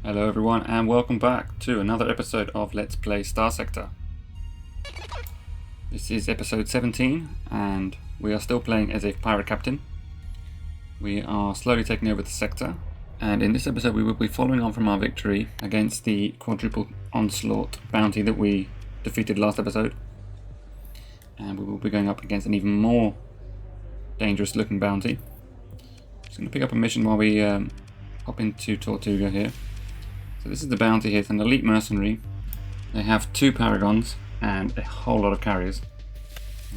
Hello everyone and welcome back to another episode of Let's Play Starsector. This is episode 17 and we are still playing as a pirate captain. We are slowly taking over the sector, and in this episode we will be following on from our victory against the quadruple Onslaught bounty that we defeated last episode. And we will be going up against an even more dangerous looking bounty. Just going to pick up a mission while we hop into Tortuga here. So this is the bounty here. It's an elite mercenary. They have 2 Paragons and a whole lot of carriers.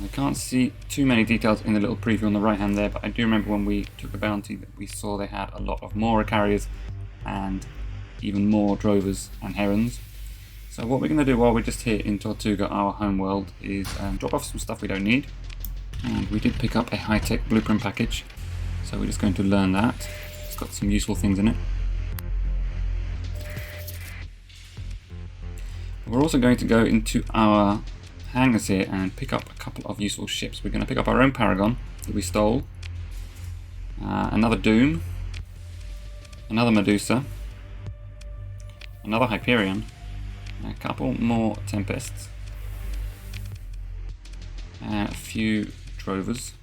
I can't see too many details in the little preview on the right hand there, but I do remember when we took the bounty that we saw they had a lot of more carriers and even more drovers and herons. So what we're going to do while we're just here in Tortuga, our home world, is drop off some stuff we don't need. And we did pick up a high-tech blueprint package, so we're just going to learn that. It's got some useful things in it. We're also going to go into our hangars here and pick up a couple of useful ships. We're going to pick up our own Paragon that we stole, another Doom, another Medusa, another Hyperion, a couple more Tempests, a few Drovers,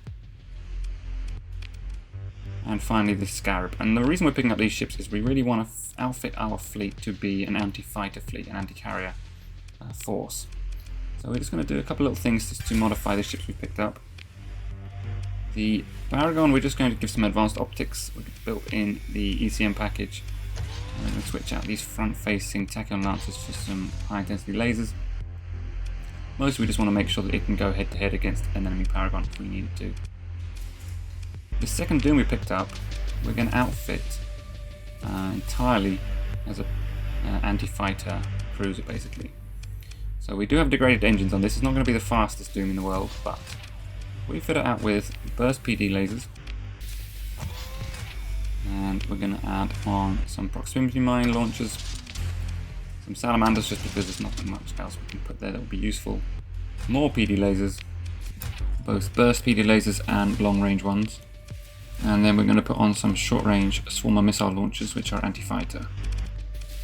and finally this Scarab. And the reason we're picking up these ships is we really want to outfit our fleet to be an anti-fighter fleet, an anti-carrier force. So we're just going to do a couple little things just to modify the ships we picked up. The Paragon, we're just going to give some advanced optics. We've built in the ECM package. We're going to switch out these front-facing Tachyon Lancers for some high-intensity lasers. Mostly we just want to make sure that it can go head-to-head against an enemy Paragon if we need it to. The second Doom we picked up, we're going to outfit entirely as an anti-fighter cruiser, basically. So we do have degraded engines on this. It's not going to be the fastest Doom in the world, but we fit it out with burst PD lasers. And we're going to add on some proximity mine launchers, some salamanders, just because there's not much else we can put there that will be useful. More PD lasers, both burst PD lasers and long range ones. And then we're going to put on some short range swarmer missile launchers, which are anti-fighter.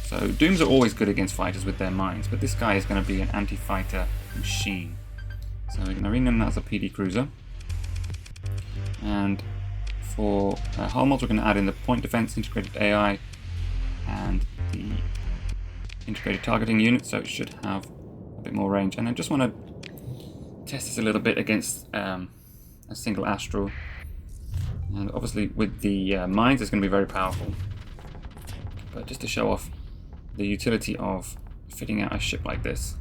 So Dooms are always good against fighters with their mines, but this guy is going to be an anti-fighter machine. So we're going to rename that as a PD cruiser. And for hull mods, we're going to add in the point defense, integrated AI, and the integrated targeting unit, so it should have a bit more range. And I just want to test this a little bit against a single Astral. And obviously with the mines, it's going to be very powerful. But just to show off the utility of fitting out a ship like this,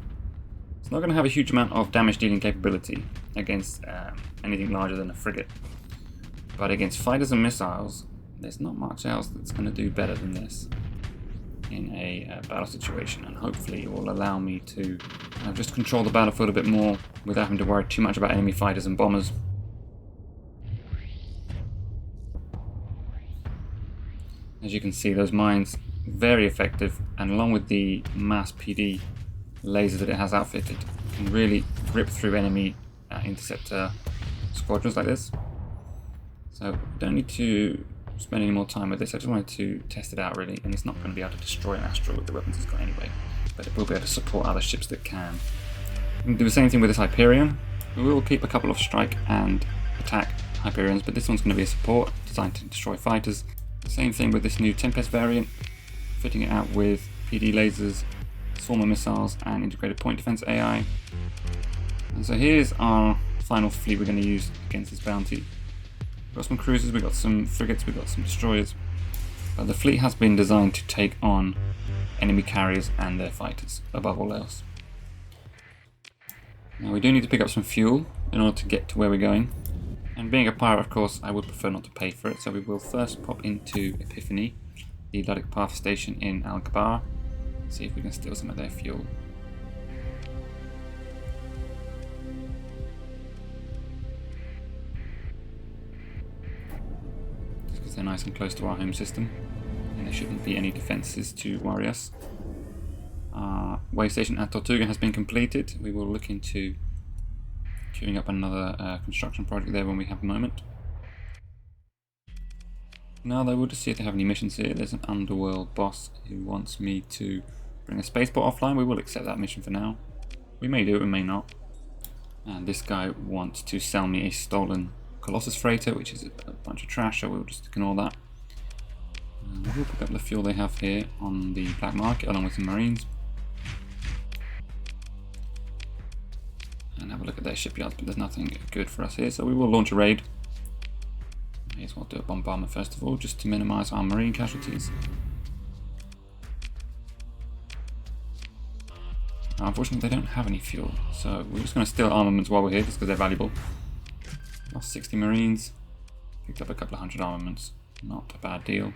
it's not going to have a huge amount of damage dealing capability against anything larger than a frigate. But against fighters and missiles, there's not much else that's going to do better than this in a battle situation. And hopefully it will allow me to just control the battlefield a bit more without having to worry too much about enemy fighters and bombers. As you can see, those mines very effective, and along with the mass PD lasers that it has outfitted, can really rip through enemy interceptor squadrons like this. So don't need to spend any more time with this. I just wanted to test it out really, and it's not going to be able to destroy an Astral with the weapons it's got anyway, but it will be able to support other ships that can. We can do the same thing with this Hyperion. We will keep a couple of strike and attack Hyperions, but this one's going to be a support designed to destroy fighters. Same thing with this new Tempest variant, fitting it out with PD lasers, swarmer missiles, and integrated point defense AI. And so here's our final fleet we're going to use against this bounty. We've got some cruisers, we've got some frigates, we've got some destroyers. But the fleet has been designed to take on enemy carriers and their fighters, above all else. Now we do need to pick up some fuel in order to get to where we're going. And being a pirate, of course, I would prefer not to pay for it, so we will first pop into Epiphany, the Luddic Path station in Al-Kabar, see if we can steal some of their fuel. Just because they're nice and close to our home system, and there shouldn't be any defences to worry us. Our way station at Tortuga has been completed. We will look into queuing up another construction project there when we have a moment. Now though, we'll just see if they have any missions here. There's an underworld boss who wants me to bring a spaceport offline. We will accept that mission for now. We may do it, we may not. And this guy wants to sell me a stolen Colossus freighter, which is a bunch of trash, so we'll just ignore that. We'll pick up the fuel they have here on the black market along with some marines. And have a look at their shipyards, but there's nothing good for us here, so we will launch a raid. May as well do a bombardment first of all, just to minimise our marine casualties. Now, unfortunately, they don't have any fuel, so we're just going to steal armaments while we're here, just because they're valuable. Lost 60 marines, picked up a couple of hundred armaments, not a bad deal.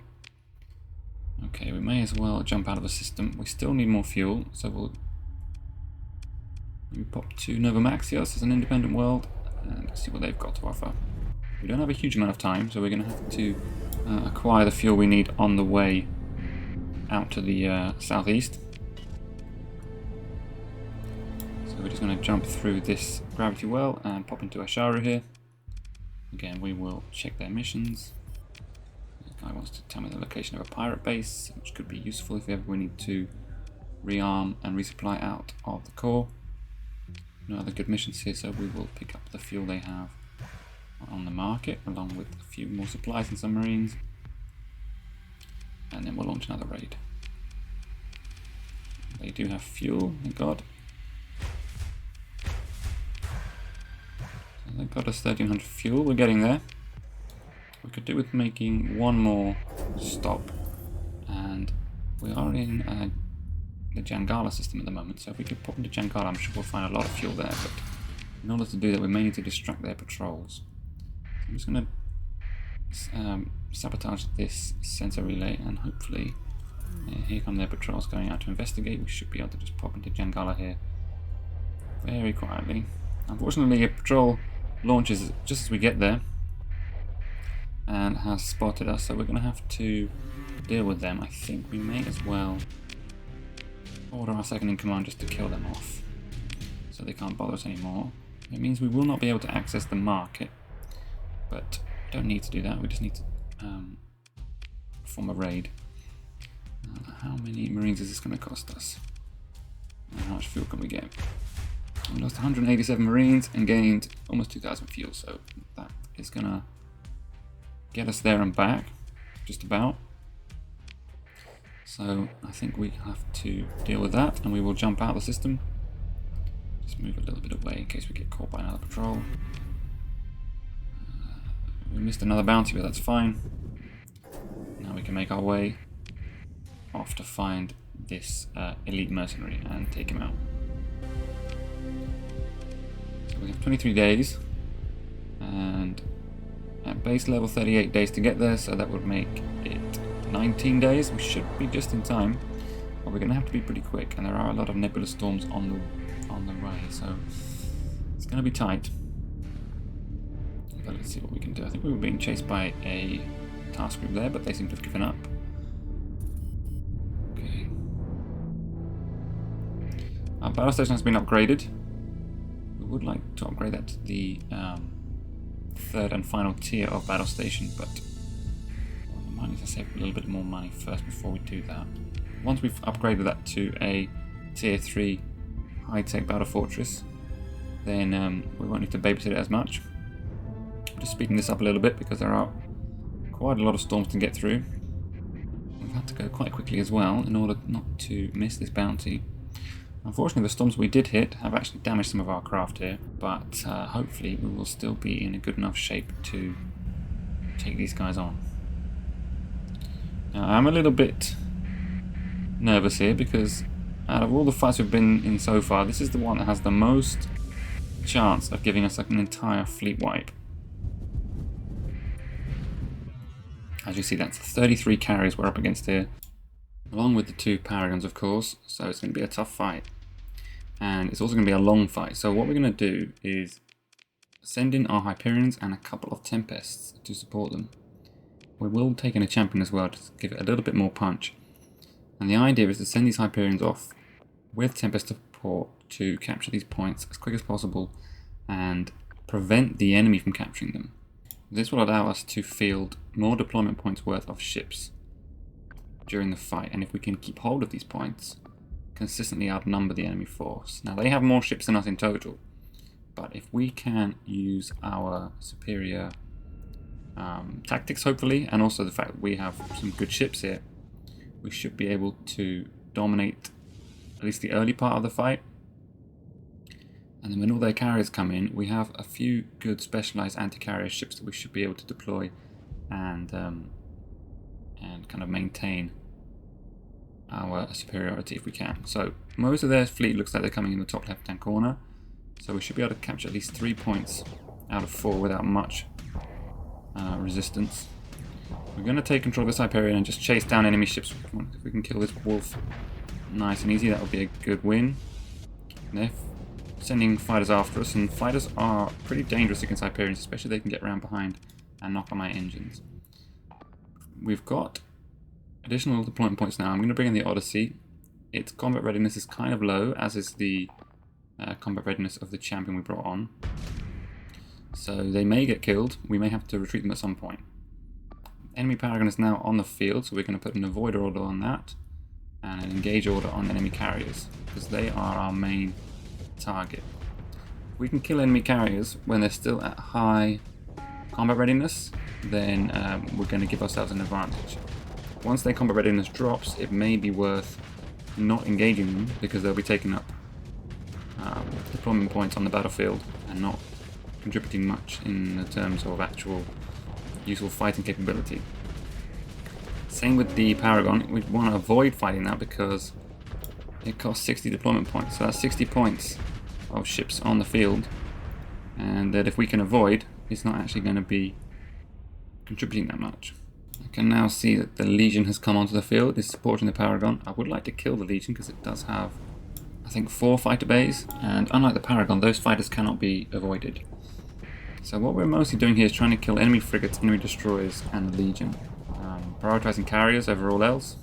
Okay, we may as well jump out of the system. We still need more fuel, so we'll pop to Nova Maxios as an independent world and see what they've got to offer. We don't have a huge amount of time, so we're going to have to acquire the fuel we need on the way out to the southeast. So we're just going to jump through this gravity well and pop into Asharu here. Again, we will check their missions. The guy wants to tell me the location of a pirate base, which could be useful if ever we need to rearm and resupply out of the core. No other good missions here, so we will pick up the fuel they have on the market, along with a few more supplies and some marines. And then we'll launch another raid. They do have fuel, thank God. So they've got us 1300 fuel, we're getting there. We could do with making one more stop. And we are in the Jangala system at the moment, so if we could pop into Jangala, I'm sure we'll find a lot of fuel there, but in order to do that we may need to distract their patrols. So I'm just going to sabotage this sensor relay, and hopefully here come their patrols going out to investigate. We should be able to just pop into Jangala here very quietly. Unfortunately, a patrol launches just as we get there and has spotted us, so we're going to have to deal with them. I think we may as well order our second in command just to kill them off, so they can't bother us anymore. It means we will not be able to access the market, but we don't need to do that. We just need to perform a raid. How many marines is this going to cost us? And how much fuel can we get? We lost 187 marines and gained almost 2,000 fuel, so that is going to get us there and back, just about. So I think we have to deal with that, and we will jump out of the system. Just move a little bit away in case we get caught by another patrol. We missed another bounty, but that's fine. Now we can make our way off to find this elite mercenary and take him out. So we have 23 days, and at base level 38 days to get there, so that would make it 19 days. We should be just in time, but we're going to have to be pretty quick, and there are a lot of nebulous storms on the way, so it's going to be tight. But let's see what we can do. I think we were being chased by a task group there, but they seem to have given up. Okay. Our battle station has been upgraded. We would like to upgrade that to the third and final tier of battle station, but we might need to save a little bit more money first before we do that. Once we've upgraded that to a tier 3 high-tech battle fortress, then we won't need to babysit it as much. I'm just speeding this up a little bit because there are quite a lot of storms to get through. We've had to go quite quickly as well in order not to miss this bounty. Unfortunately, the storms we did hit have actually damaged some of our craft here, but hopefully we will still be in a good enough shape to take these guys on. Now, I'm a little bit nervous here because out of all the fights we've been in so far, this is the one that has the most chance of giving us like an entire fleet wipe. As you see, that's 33 carriers we're up against here, along with the 2 Paragons, of course, so it's going to be a tough fight. And it's also going to be a long fight, so what we're going to do is send in our Hyperions and a couple of Tempests to support them. We will take in a champion as well to give it a little bit more punch. And the idea is to send these Hyperions off with Tempest support to capture these points as quick as possible and prevent the enemy from capturing them. This will allow us to field more deployment points worth of ships during the fight, and if we can keep hold of these points, consistently outnumber the enemy force. Now they have more ships than us in total, but if we can use our superior tactics, hopefully, and also the fact that we have some good ships here, we should be able to dominate at least the early part of the fight. And then when all their carriers come in, we have a few good specialized anti-carrier ships that we should be able to deploy and kind of maintain our superiority if we can. So most of their fleet looks like they're coming in the top left-hand corner, so we should be able to capture at least 3 points out of 4 without much resistance. We're going to take control of this Hyperion and just chase down enemy ships. If we can kill this wolf nice and easy, that would be a good win. And they're sending fighters after us, and fighters are pretty dangerous against Hyperions, especially if they can get around behind and knock on my engines. We've got additional deployment points now. I'm going to bring in the Odyssey. Its combat readiness is kind of low, as is the combat readiness of the champion we brought on. So they may get killed. We may have to retreat them at some point. Enemy Paragon is now on the field, so we're going to put an avoid order on that and an engage order on enemy carriers, because they are our main target. If we can kill enemy carriers when they're still at high combat readiness, then we're going to give ourselves an advantage. Once their combat readiness drops, it may be worth not engaging them, because they'll be taking up deployment points on the battlefield and not contributing much in the terms of actual useful fighting capability. Same with the Paragon. We want to avoid fighting that because it costs 60 deployment points. So that's 60 points of ships on the field, and that if we can avoid, it's not actually going to be contributing that much. I can now see that the Legion has come onto the field, is supporting the Paragon. I would like to kill the Legion because it does have, I think, 4 fighter bays, and unlike the Paragon, those fighters cannot be avoided. So what we're mostly doing here is trying to kill enemy frigates, enemy destroyers, and the Legion. Prioritizing carriers over all else,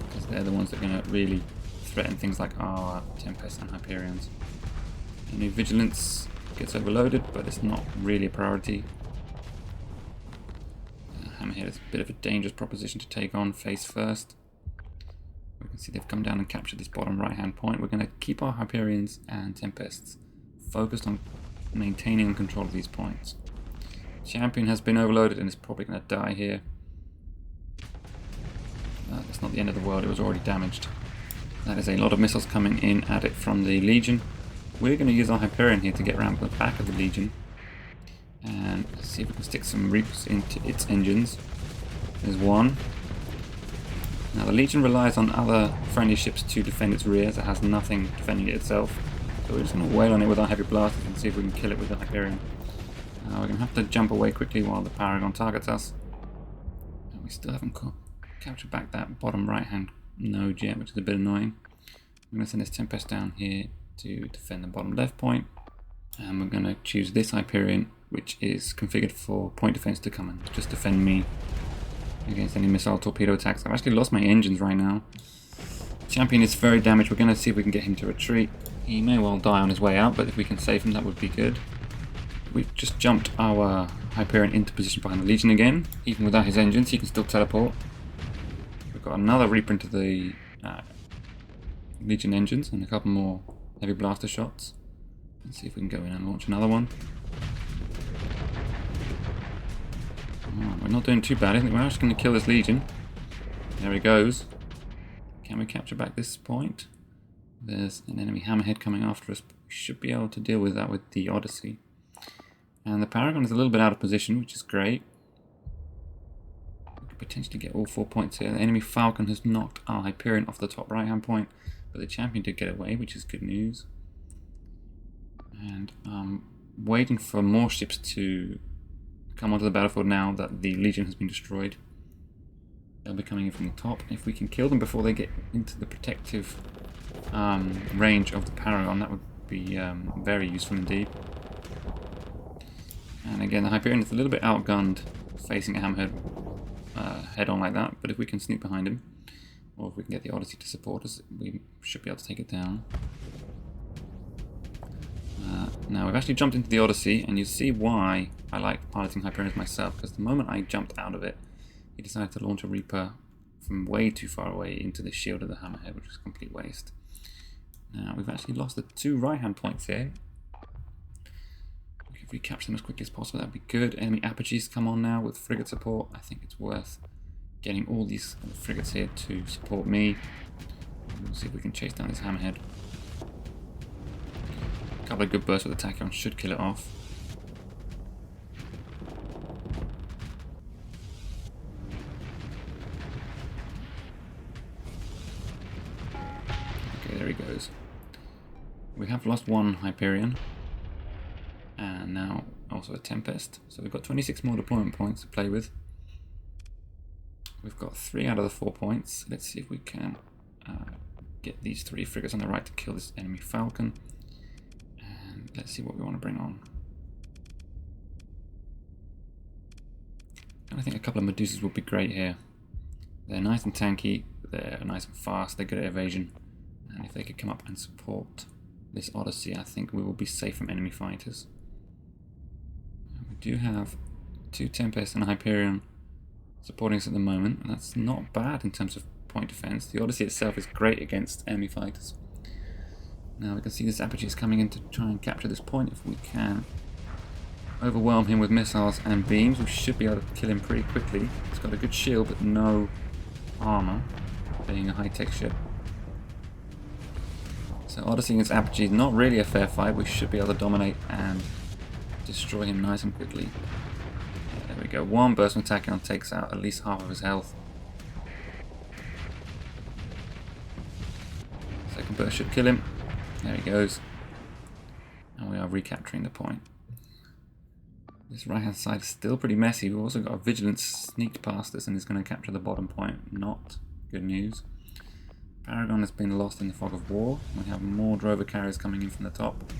because they're the ones that are going to really threaten things like our Tempests and Hyperions. Enemy Vigilance gets overloaded, but it's not really a priority. Hammerhead is a bit of a dangerous proposition to take on face first. We can see they've come down and captured this bottom right hand point. We're going to keep our Hyperions and Tempests focused on maintaining control of these points. Champion has been overloaded and is probably going to die here. That's not the end of the world, it was already damaged. That is a lot of missiles coming in at it from the Legion. We're going to use our Hyperion here to get around the back of the Legion and see if we can stick some Reapers into its engines. There's one. Now the Legion relies on other friendly ships to defend its rear, as it has nothing defending it itself. So we're just going to wail on it with our heavy blasters and see if we can kill it with the Hyperion. We're going to have to jump away quickly while the Paragon targets us. And we still haven't captured back that bottom right hand node yet, which is a bit annoying. I'm going to send this Tempest down here to defend the bottom left point. And we're going to choose this Hyperion, which is configured for point defense, to come and just defend me against any missile torpedo attacks. I've actually lost my engines right now. Champion is very damaged. We're going to see if we can get him to retreat. He may well die on his way out, but if we can save him, that would be good. We've just jumped our Hyperion into position behind the Legion again. Even without his engines, he can still teleport. We've got another Reaper into the Legion engines and a couple more heavy blaster shots. Let's see if we can go in and launch another one. Oh, we're not doing too bad. I think we're actually going to kill this Legion. There he goes. Can we capture back this point? There's an enemy Hammerhead coming after us, but we should be able to deal with that with the Odyssey. And the Paragon is a little bit out of position, which is great. We could potentially get all 4 points here. The enemy Falcon has knocked our Hyperion off the top right hand point, but the Champion did get away, which is good news. And I'm waiting for more ships to come onto the battlefield now that the Legion has been destroyed. They'll be coming in from the top. If we can kill them before they get into the protective range of the Paragon, that would be very useful indeed. And again, the Hyperion is a little bit outgunned facing a Hammerhead head on like that, but if we can sneak behind him, or if we can get the Odyssey to support us, we should be able to take it down. Now we've actually jumped into the Odyssey, and you see why I like piloting Hyperions myself, because the moment I jumped out of it, he decided to launch a Reaper from way too far away into the shield of the Hammerhead, which was a complete waste. Now we've actually lost the 2 right-hand points here. If we capture them as quickly as possible, that'd be good. Enemy apogees come on now with frigate support. I think it's worth getting all these frigates here to support me. We'll see if we can chase down this Hammerhead. A couple of good bursts with the Tachyon should kill it off. Okay, there he goes. We have lost 1 Hyperion. And now also a Tempest. So we've got 26 more deployment points to play with. We've got 3 out of the 4 points. Let's see if we can get these 3 frigates on the right to kill this enemy Falcon. And let's see what we want to bring on. And I think a couple of Medusas would be great here. They're nice and tanky, they're nice and fast, they're good at evasion. And if they could come up and support this Odyssey, I think we will be safe from enemy fighters. We do have 2 Tempests and a Hyperion supporting us at the moment, and that's not bad in terms of point defense. The Odyssey itself is great against enemy fighters. Now we can see this apogee is coming in to try and capture this point. If we can overwhelm him with missiles and beams, we should be able to kill him pretty quickly. He's got a good shield but no armor, being a high-tech ship. So Odyssey against apogee is not really a fair fight. We should be able to dominate and destroy him nice and quickly. There we go. 1 burst from Tachyon takes out at least half of his health. Second burst should kill him. There he goes. And we are recapturing the point. This right hand side is still pretty messy. We've also got a Vigilance sneaked past us and is going to capture the bottom point. Not good news. Paragon has been lost in the fog of war. We have more drover carriers coming in from the top.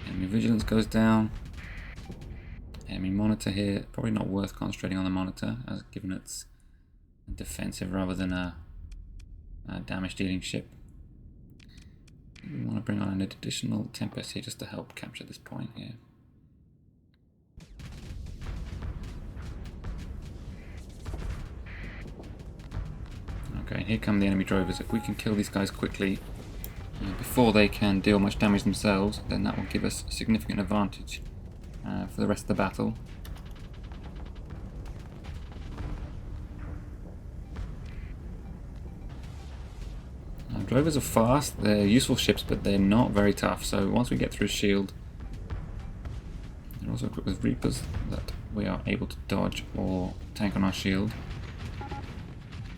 Enemy Vigilance goes down. Enemy Monitor here. Probably not worth concentrating on the Monitor, as given it's defensive rather than a damage dealing ship. We want to bring on an additional Tempest here just to help capture this point here. Okay, here come the enemy drovers. If we can kill these guys quickly before they can deal much damage themselves, then that will give us a significant advantage for the rest of the battle. Drovers are fast, they're useful ships, but they're not very tough. So once we get through shield, they're also equipped with Reapers that we are able to dodge or tank on our shield,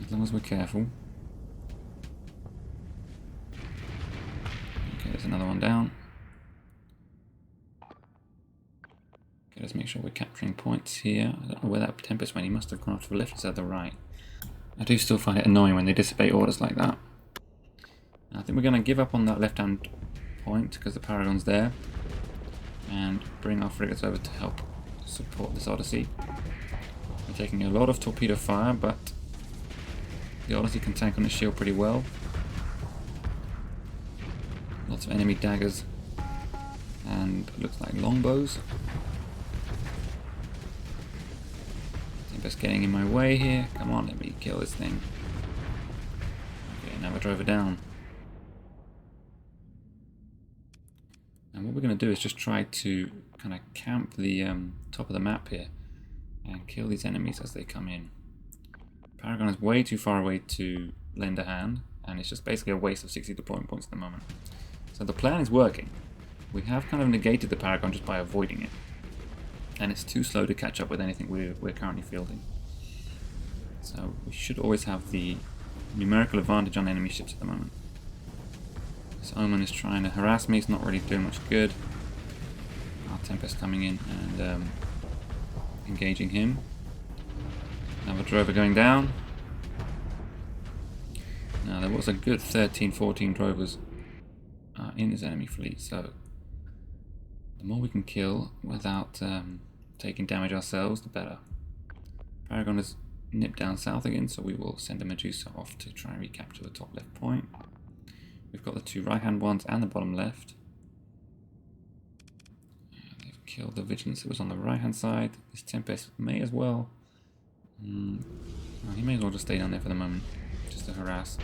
as long as we're careful. Okay, there's another one down. Okay, let's make sure we're capturing points here. I don't know where that Tempest went. He must have gone off to the left instead of the right. I do still find it annoying when they disobey orders like that. I think we're going to give up on that left-hand point because the Paragon's there, and bring our frigates over to help support this Odyssey. We're taking a lot of torpedo fire, but the Odyssey can tank on its shield pretty well. Lots of enemy daggers and looks like longbows. Tempest getting in my way here. Come on, let me kill this thing. Okay, now we drove it down. And what we're going to do is just try to kind of camp the top of the map here and kill these enemies as they come in. Paragon is way too far away to lend a hand, and it's just basically a waste of 60 deployment points at the moment. So the plan is working. We have kind of negated the Paragon just by avoiding it, and it's too slow to catch up with anything we're currently fielding. So we should always have the numerical advantage on enemy ships at the moment. This Omen is trying to harass me, it's not really doing much good. Our Tempest coming in and engaging him. Another drover going down. Now there was a good 13-14 drovers in this enemy fleet, so the more we can kill without taking damage ourselves, the better. Paragon has nipped down south again, so we will send a Medusa off to try and recapture the top left point. We've got the two right-hand ones and the bottom left. They've killed the vigilance that was on the right-hand side. This Tempest may as well... well, he may as well just stay down there for the moment, just to harass.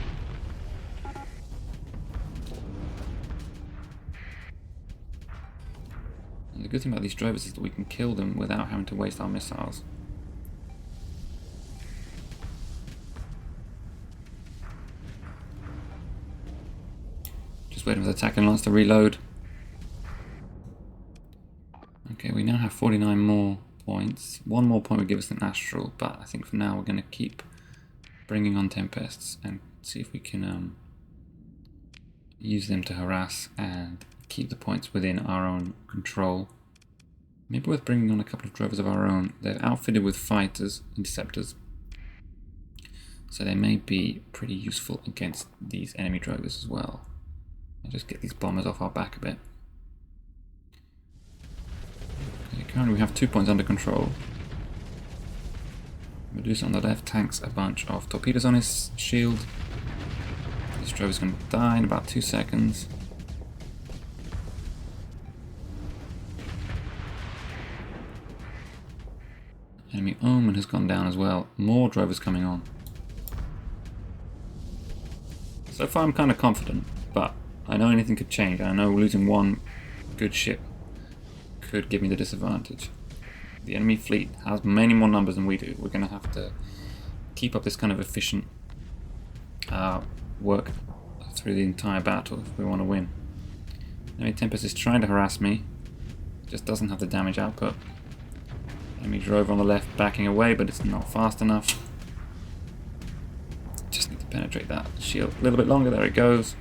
And the good thing about these drovers is that we can kill them without having to waste our missiles. Just waiting for the attacking lance to reload. Okay, we now have 49 more points. One more point would give us an astral, but I think for now we're going to keep bringing on Tempests and see if we can use them to harass and keep the points within our own control. Maybe worth bringing on a couple of drovers of our own. They're outfitted with fighters, interceptors, so they may be pretty useful against these enemy drovers as well. And just get these bombers off our back a bit. Okay, currently we have 2 points under control. Medusa on the left tanks a bunch of torpedoes on his shield. This drover's going to die in about 2 seconds. Enemy Omen has gone down as well. More drovers coming on. So far I'm kind of confident, but I know anything could change. I know losing one good ship could give me the disadvantage. The enemy fleet has many more numbers than we do. We're going to have to keep up this kind of efficient work through the entire battle if we want to win. Enemy Tempest is trying to harass me. Just doesn't have the damage output. Enemy drover on the left backing away, but it's not fast enough. Just need to penetrate that shield a little bit longer. There it goes.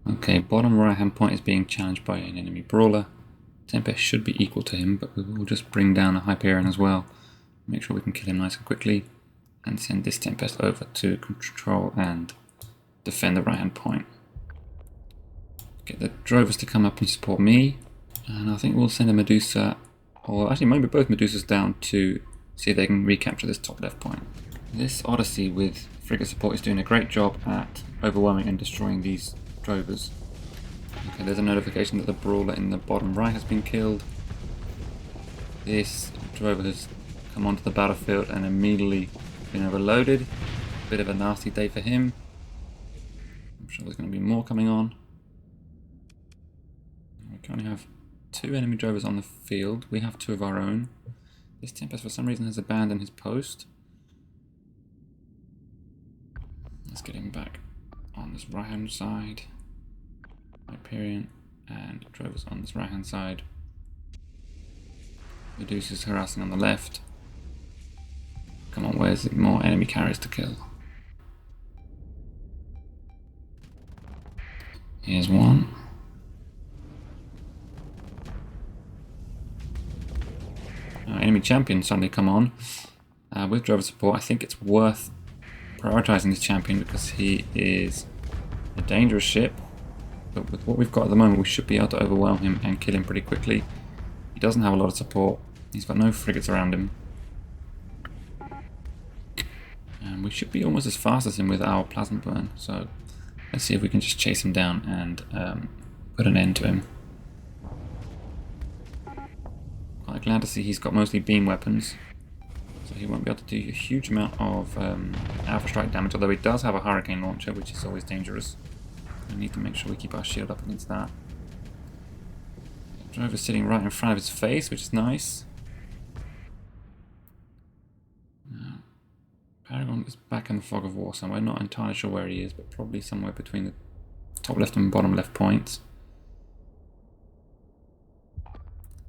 Okay, bottom right hand point is being challenged by an enemy brawler. Tempest should be equal to him, but we will just bring down a Hyperion as well. Make sure we can kill him nice and quickly, and send this Tempest over to control and defend the right hand point. Get the drovers to come up and support me, and I think we'll send a Medusa, or actually maybe both Medusas down to see if they can recapture this top left point. This Odyssey with frigate support is doing a great job at overwhelming and destroying these drovers. Okay, there's a notification that the brawler in the bottom right has been killed. This drover has come onto the battlefield and immediately been overloaded. Bit of a nasty day for him. I'm sure there's going to be more coming on. We currently have 2 enemy drovers on the field. We have 2 of our own. This Tempest for some reason has abandoned his post. Let's get him back on this right hand side. Hyperion and drovers on this right hand side. Medusa's harassing on the left. Come on, where's it? More enemy carriers to kill? Here's one. Enemy champion suddenly come on. With drover support, I think it's worth prioritizing this champion because he is a dangerous ship. But with what we've got at the moment, we should be able to overwhelm him and kill him pretty quickly. He doesn't have a lot of support. He's got no frigates around him. And we should be almost as fast as him with our plasma burn. So let's see if we can just chase him down and put an end to him. Quite glad to see he's got mostly beam weapons. So he won't be able to do a huge amount of alpha strike damage, although he does have a hurricane launcher, which is always dangerous. We need to make sure we keep our shield up against that. The drover's sitting right in front of his face, which is nice. Now, Paragon is back in the fog of war somewhere. Not entirely sure where he is, but probably somewhere between the top left and bottom left points.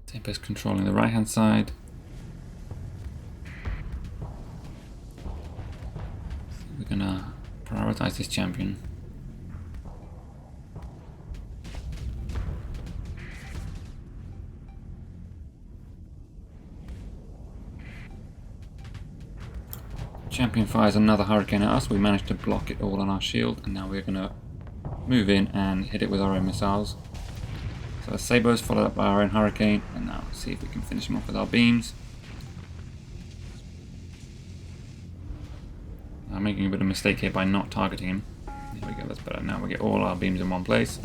Tempest controlling the right hand side. We're gonna prioritize this champion. Champion fires another hurricane at us. We managed to block it all on our shield, and now we're going to move in and hit it with our own missiles. So Sabo's followed up by our own hurricane, and now see if we can finish him off with our beams. I'm making a bit of a mistake here by not targeting him. There we go, that's better. Now we get all our beams in one place.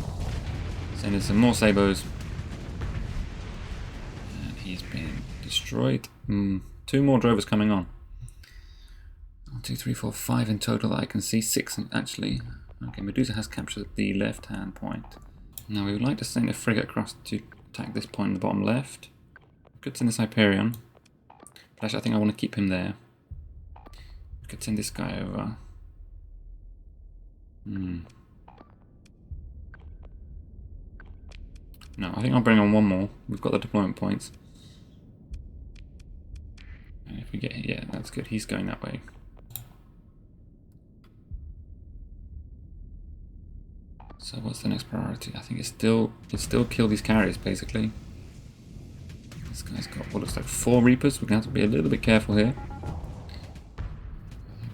Send in some more sabos. And he's been destroyed. 2 more drovers coming on. 1, 2, 3, 4, 5 in total that I can see. 6 actually. Okay, Medusa has captured the left-hand point. Now we would like to send a frigate across to attack this point in the bottom left. Could send this Hyperion. Actually, I think I want to keep him there. Could send this guy over. No, I think I'll bring on one more. We've got the deployment points. And if we get, yeah, that's good. He's going that way. So what's the next priority? I think it's still kill these carriers basically. This guy's got what looks like 4 Reapers. We're going to have to be a little bit careful here.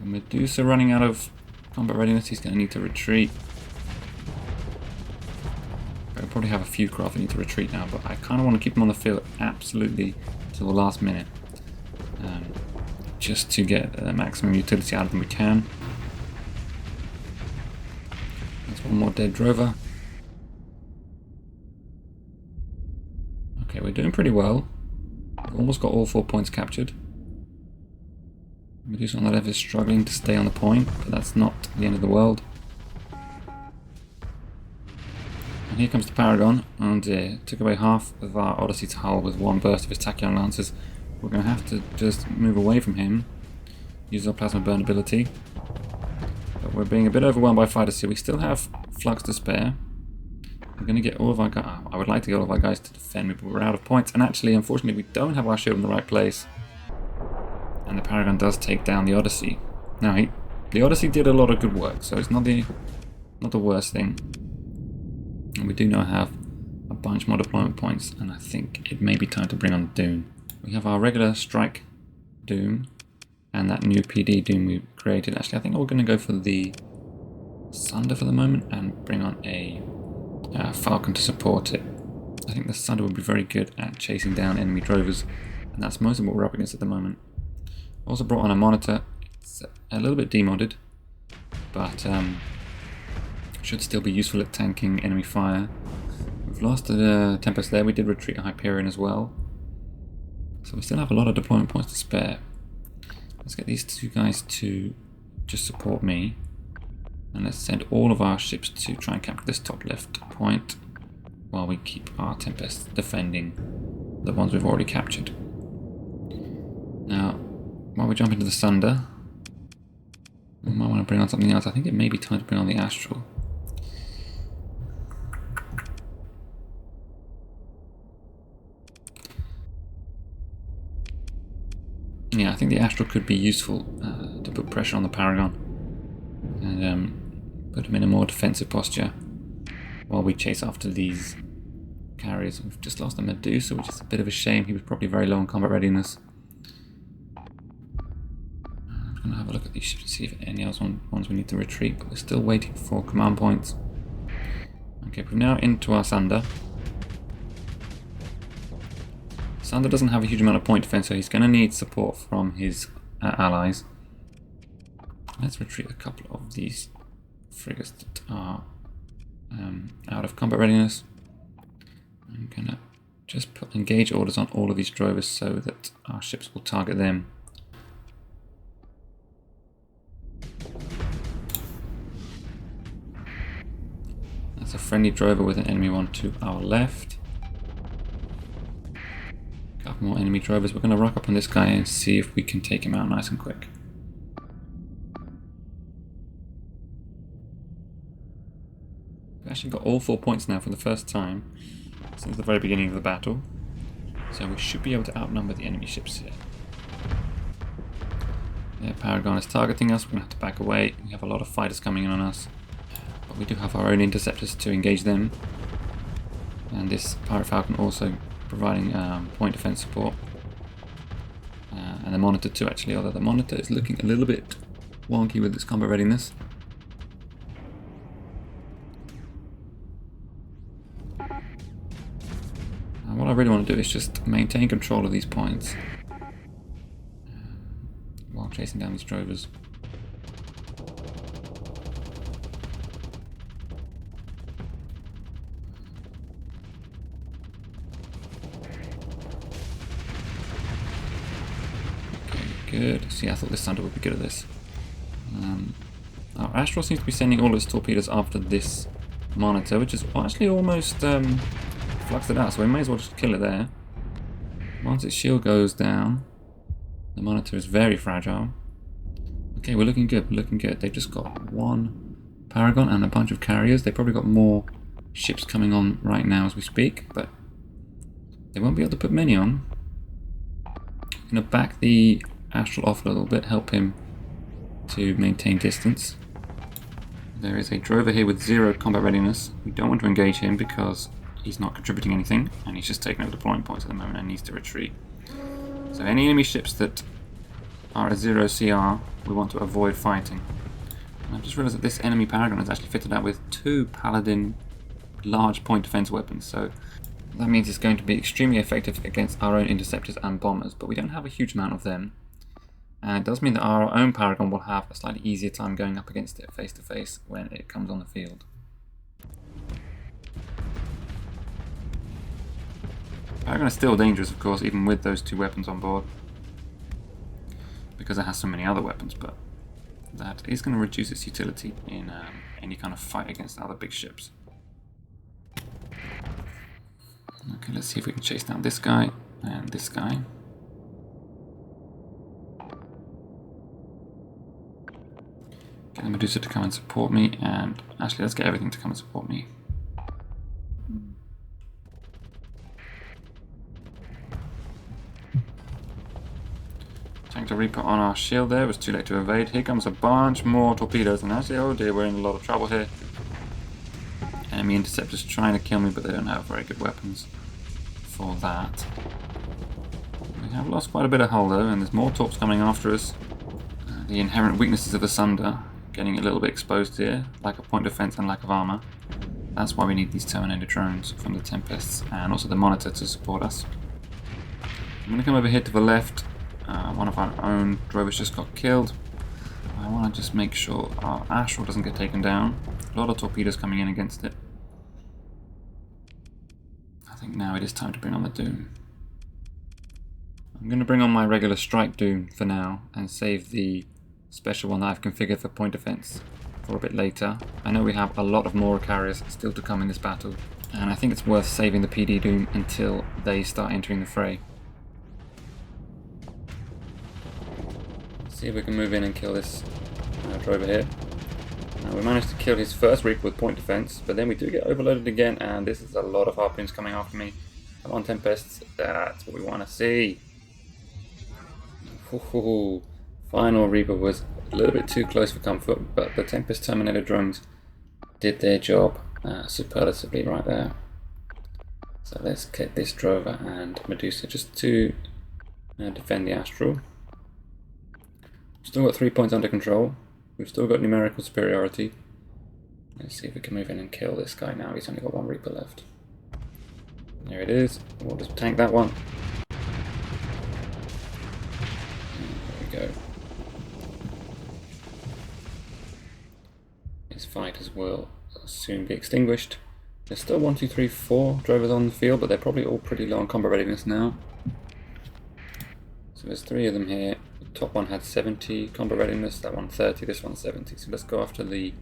Medusa running out of combat readiness. He's going to need to retreat. I'll probably have a few craft that need to retreat now, but I kind of want to keep them on the field absolutely till the last minute. Just to get the maximum utility out of them we can. That's one more dead drover. Okay, we're doing pretty well. We've almost got all 4 points captured. Medusa on the left is struggling to stay on the point, but that's not the end of the world. And here comes the Paragon, and took away half of our Odyssey's hull with one burst of his Tachyon Lancers. We're going to have to just move away from him, use our Plasma Burn ability. But we're being a bit overwhelmed by fighters here. We still have Flux to spare. We're going to get all of our guys. I would like to get all of our guys to defend me, but we're out of points. And actually, unfortunately, we don't have our shield in the right place. And the Paragon does take down the Odyssey. Now, the Odyssey did a lot of good work, so it's not the worst thing. And we do now have a bunch more deployment points, and I think it may be time to bring on Doom. We have our regular Strike Doom, and that new PD Doom we created. Actually, I think we're going to go for the Sunder for the moment, and bring on a Falcon to support it. I think the Sunder would be very good at chasing down enemy drovers, and that's most of what we're up against at the moment. Also brought on a Monitor. It's a little bit demodded, but should still be useful at tanking enemy fire. We've lost the Tempest there. We did retreat a Hyperion as well. So we still have a lot of deployment points to spare. Let's get these 2 guys to just support me. And let's send all of our ships to try and capture this top left point, while we keep our Tempest defending the ones we've already captured. Now, while we jump into the Sunder, we might want to bring on something else. I think it may be time to bring on the Astral. Yeah, I think the Astral could be useful to put pressure on the Paragon and put him in a more defensive posture while we chase after these carriers. We've just lost the Medusa, which is a bit of a shame. He was probably very low on combat readiness. I'm going to have a look at these ships to see if any other ones we need to retreat, but we're still waiting for command points. Okay, we're now into our Sunder. Sunder doesn't have a huge amount of point defense, so he's going to need support from his allies. Let's retreat a couple of these frigates that are out of combat readiness. I'm going to just put engage orders on all of these drovers so that our ships will target them. That's a friendly drover with an enemy one to our left. Couple more enemy drovers. We're going to rock up on this guy and see if we can take him out nice and quick. We've actually got all 4 points now for the first time since the very beginning of the battle, so we should be able to outnumber the enemy ships here. Yeah, Paragon is targeting us. We're going to have to back away. We have a lot of fighters coming in on us, but we do have our own interceptors to engage them, and this Pirate Falcon also providing point defense support, and the Monitor too actually, although the Monitor is looking a little bit wonky with its combat readiness. And what I really want to do is just maintain control of these points while chasing down these drovers. good. See, I thought this Thunder would be good at this. Our Astral seems to be sending all its torpedoes after this monitor, which is actually almost fluxed it out, so we may as well just kill it there. Once its shield goes down, the monitor is very fragile. Okay, we're looking good, we're looking good. They've just got one Paragon and a bunch of carriers. They've probably got more ships coming on right now as we speak, but they won't be able to put many on. I'm going to back the Astral off a little bit, help him to maintain distance. There is a drover here with 0 combat readiness. We don't want to engage him because he's not contributing anything, and he's just taking over deployment points at the moment and needs to retreat. So any enemy ships that are at 0 CR, we want to avoid fighting. And I've just realised that this enemy Paragon is actually fitted out with 2 Paladin large point defense weapons, so that means it's going to be extremely effective against our own interceptors and bombers, but we don't have a huge amount of them. And it does mean that our own Paragon will have a slightly easier time going up against it face to face when it comes on the field. Paragon is still dangerous, of course, even with those 2 weapons on board, because it has so many other weapons, but that is going to reduce its utility in any kind of fight against other big ships. Okay, let's see if we can chase down this guy and this guy. Get the Medusa to come and support me, and actually let's get everything to come and support me. Tank to Reaper on our shield there, it was too late to evade. Here comes a bunch more torpedoes, and actually, oh dear, we're in a lot of trouble here. Enemy interceptors trying to kill me, but they don't have very good weapons for that. We have lost quite a bit of hull though, and there's more torps coming after us. The inherent weaknesses of the Sunder getting a little bit exposed here, lack of point defense and lack of armor. That's why we need these Terminator drones from the Tempests and also the Monitor to support us. I'm going to come over here to the left. One of our own drovers just got killed. I want to just make sure our Astral doesn't get taken down. A lot of torpedoes coming in against it. I think now it is time to bring on the Doom. I'm going to bring on my regular Strike Doom for now and save the special one that I've configured for point defense for a bit later. I know we have a lot of more carriers still to come in this battle, and I think it's worth saving the PD Doom until they start entering the fray. Let's see if we can move in and kill this drover here. We managed to kill his first Reaper with point defense, but then we do get overloaded again, and this is a lot of Harpoons coming after me. Come on, Tempests, that's what we want to see. Ooh, final Reaper was a little bit too close for comfort, but the Tempest Terminator drones did their job superlatively right there. So let's get this drover and Medusa just to defend the Astral. Still got 3 points under control. We've still got numerical superiority. Let's see if we can move in and kill this guy now. He's only got 1 Reaper left. There it is. We'll just tank that one. There we go. His fighters will soon be extinguished. There's still 1, 2, 3, 4 drovers on the field, but they're probably all pretty low on combat readiness now. So there's 3 of them here. The top one had 70 combat readiness, that one 30, this one 70. So let's go after the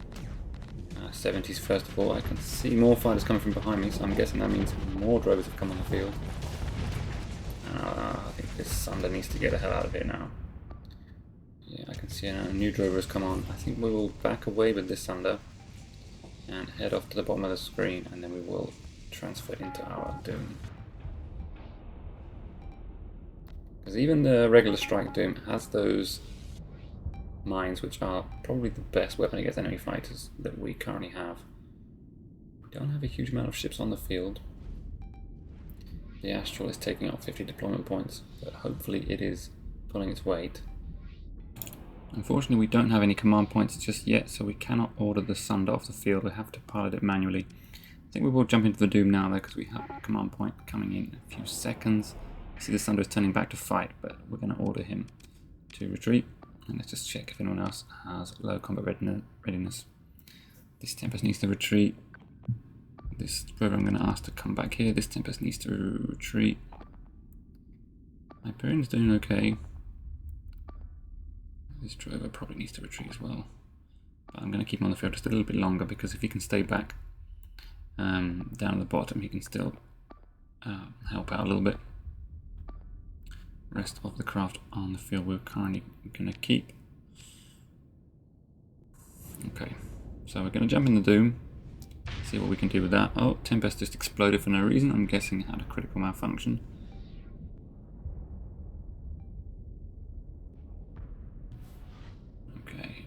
70s first of all. I can see more fighters coming from behind me, so I'm guessing that means more drovers have come on the field. I think this Sunder needs to get the hell out of here now. Yeah, I can see a new drover has come on. I think we will back away with this Sunder and head off to the bottom of the screen, and then we will transfer into our Doom. Because even the regular Strike Doom has those mines, which are probably the best weapon against enemy fighters that we currently have. We don't have a huge amount of ships on the field. The Astral is taking up 50 deployment points, but hopefully it is pulling its weight. Unfortunately, we don't have any command points just yet, so we cannot order the Sunder off the field. We have to pilot it manually. I think we will jump into the Doom now though, because we have a command point coming in a few seconds. See, the Sunder is turning back to fight, but we're going to order him to retreat. And let's just check if anyone else has low combat readiness. This Tempest needs to retreat. This drover I'm going to ask to come back here. This Tempest needs to retreat. Hyperion's doing okay. This drover probably needs to retreat as well. But I'm going to keep him on the field just a little bit longer, because if he can stay back down at the bottom, he can still help out a little bit. Rest of the craft on the field we're currently going to keep. Okay, so we're going to jump in the Doom, see what we can do with that. Oh, Tempest just exploded for no reason. I'm guessing it had a critical malfunction. Okay,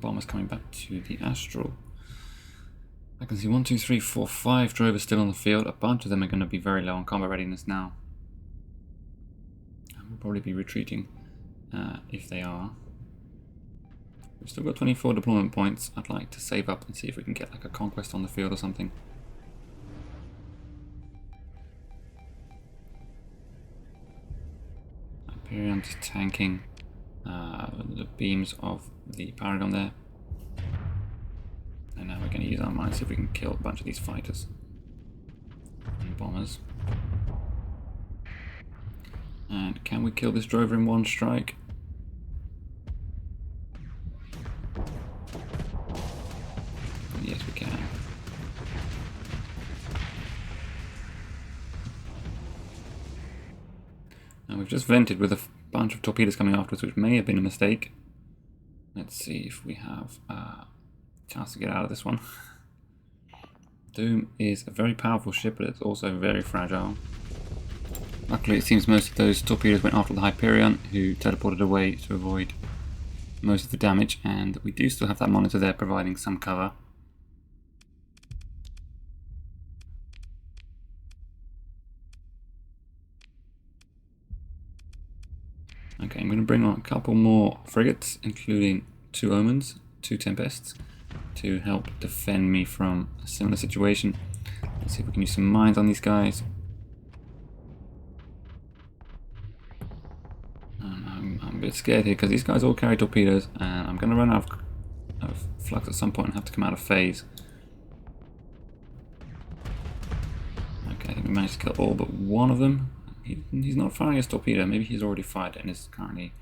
Bomber's coming back to the Astral. I can see 1, 2, 3, 4, 5 drovers still on the field. A bunch of them are going to be very low on combat readiness now. And we'll probably be retreating if they are. We've still got 24 deployment points. I'd like to save up and see if we can get like a conquest on the field or something. Hyperion just tanking the beams of the Paragon there. And now we're going to use our mines, see if we can kill a bunch of these fighters and bombers. And can we kill this drover in one strike? Yes, we can. Now we've just vented with a bunch of torpedoes coming after us, which may have been a mistake. Let's see if we have chance to get out of this one. Doom is a very powerful ship, but it's also very fragile. Luckily, it seems most of those torpedoes went after the Hyperion, who teleported away to avoid most of the damage, and we do still have that monitor there providing some cover. Okay, I'm going to bring on a couple more frigates, including 2 Omens, 2 Tempests, to help defend me from a similar situation. Let's see if we can use some mines on these guys. I'm a bit scared here because these guys all carry torpedoes, and I'm going to run out of flux at some point and have to come out of phase. Okay, I think we managed to kill all but one of them. He's not firing his torpedo. Maybe he's already fired it and is currently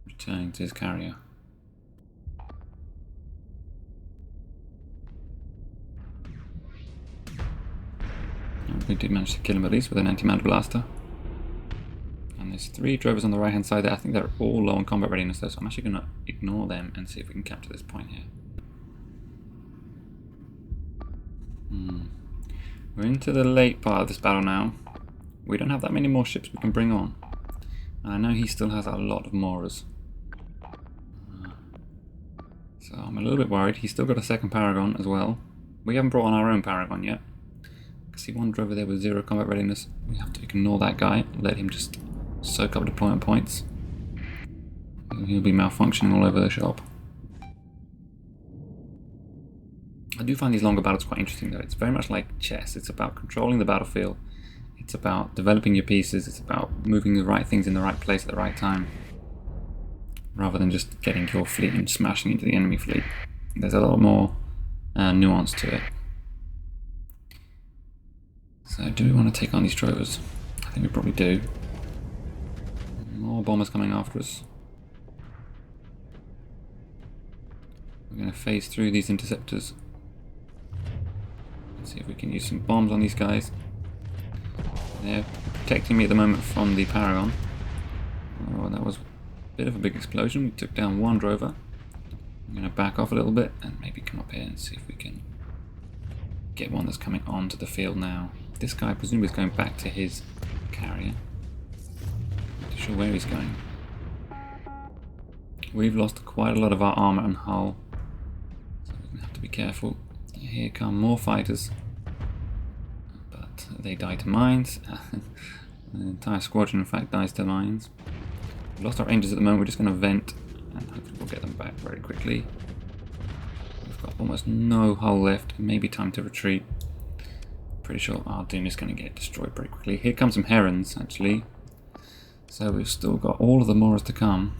returning to his carrier. We did manage to kill him at least with an anti-mad blaster. And there's 3 drovers on the right hand side there. I think they're all low on combat readiness though, so I'm actually going to ignore them and see if we can capture this point here. We're into the late part of this battle now. We don't have that many more ships we can bring on. And I know he still has a lot of Morars. So I'm a little bit worried. He's still got a second Paragon as well. We haven't brought on our own Paragon yet. I see one drover there with 0 combat readiness. We have to ignore that guy, let him just soak up deployment points. He'll be malfunctioning all over the shop. I do find these longer battles quite interesting though. It's very much like chess. It's about controlling the battlefield. It's about developing your pieces. It's about moving the right things in the right place at the right time, rather than just getting your fleet and smashing into the enemy fleet. There's a lot more nuance to it. So do we want to take on these drovers? I think we probably do. More bombers coming after us. We're going to phase through these interceptors. Let's see if we can use some bombs on these guys. They're protecting me at the moment from the Paragon. Oh, that was a bit of a big explosion. We took down one drover. I'm going to back off a little bit and maybe come up here and see if we can get one that's coming onto the field now. This guy presumably is going back to his carrier. Not sure where he's going. We've lost quite a lot of our armor and hull, so we're going to have to be careful. Here come more fighters, but they die to mines. The entire squadron, in fact, dies to mines. We've lost our engines at the moment. We're just going to vent, and hopefully we'll get them back very quickly. We've got almost no hull left. It may be time to retreat. Pretty sure our Doom is going to get destroyed pretty quickly. Here comes some Herons, actually. So we've still got all of the Morars to come.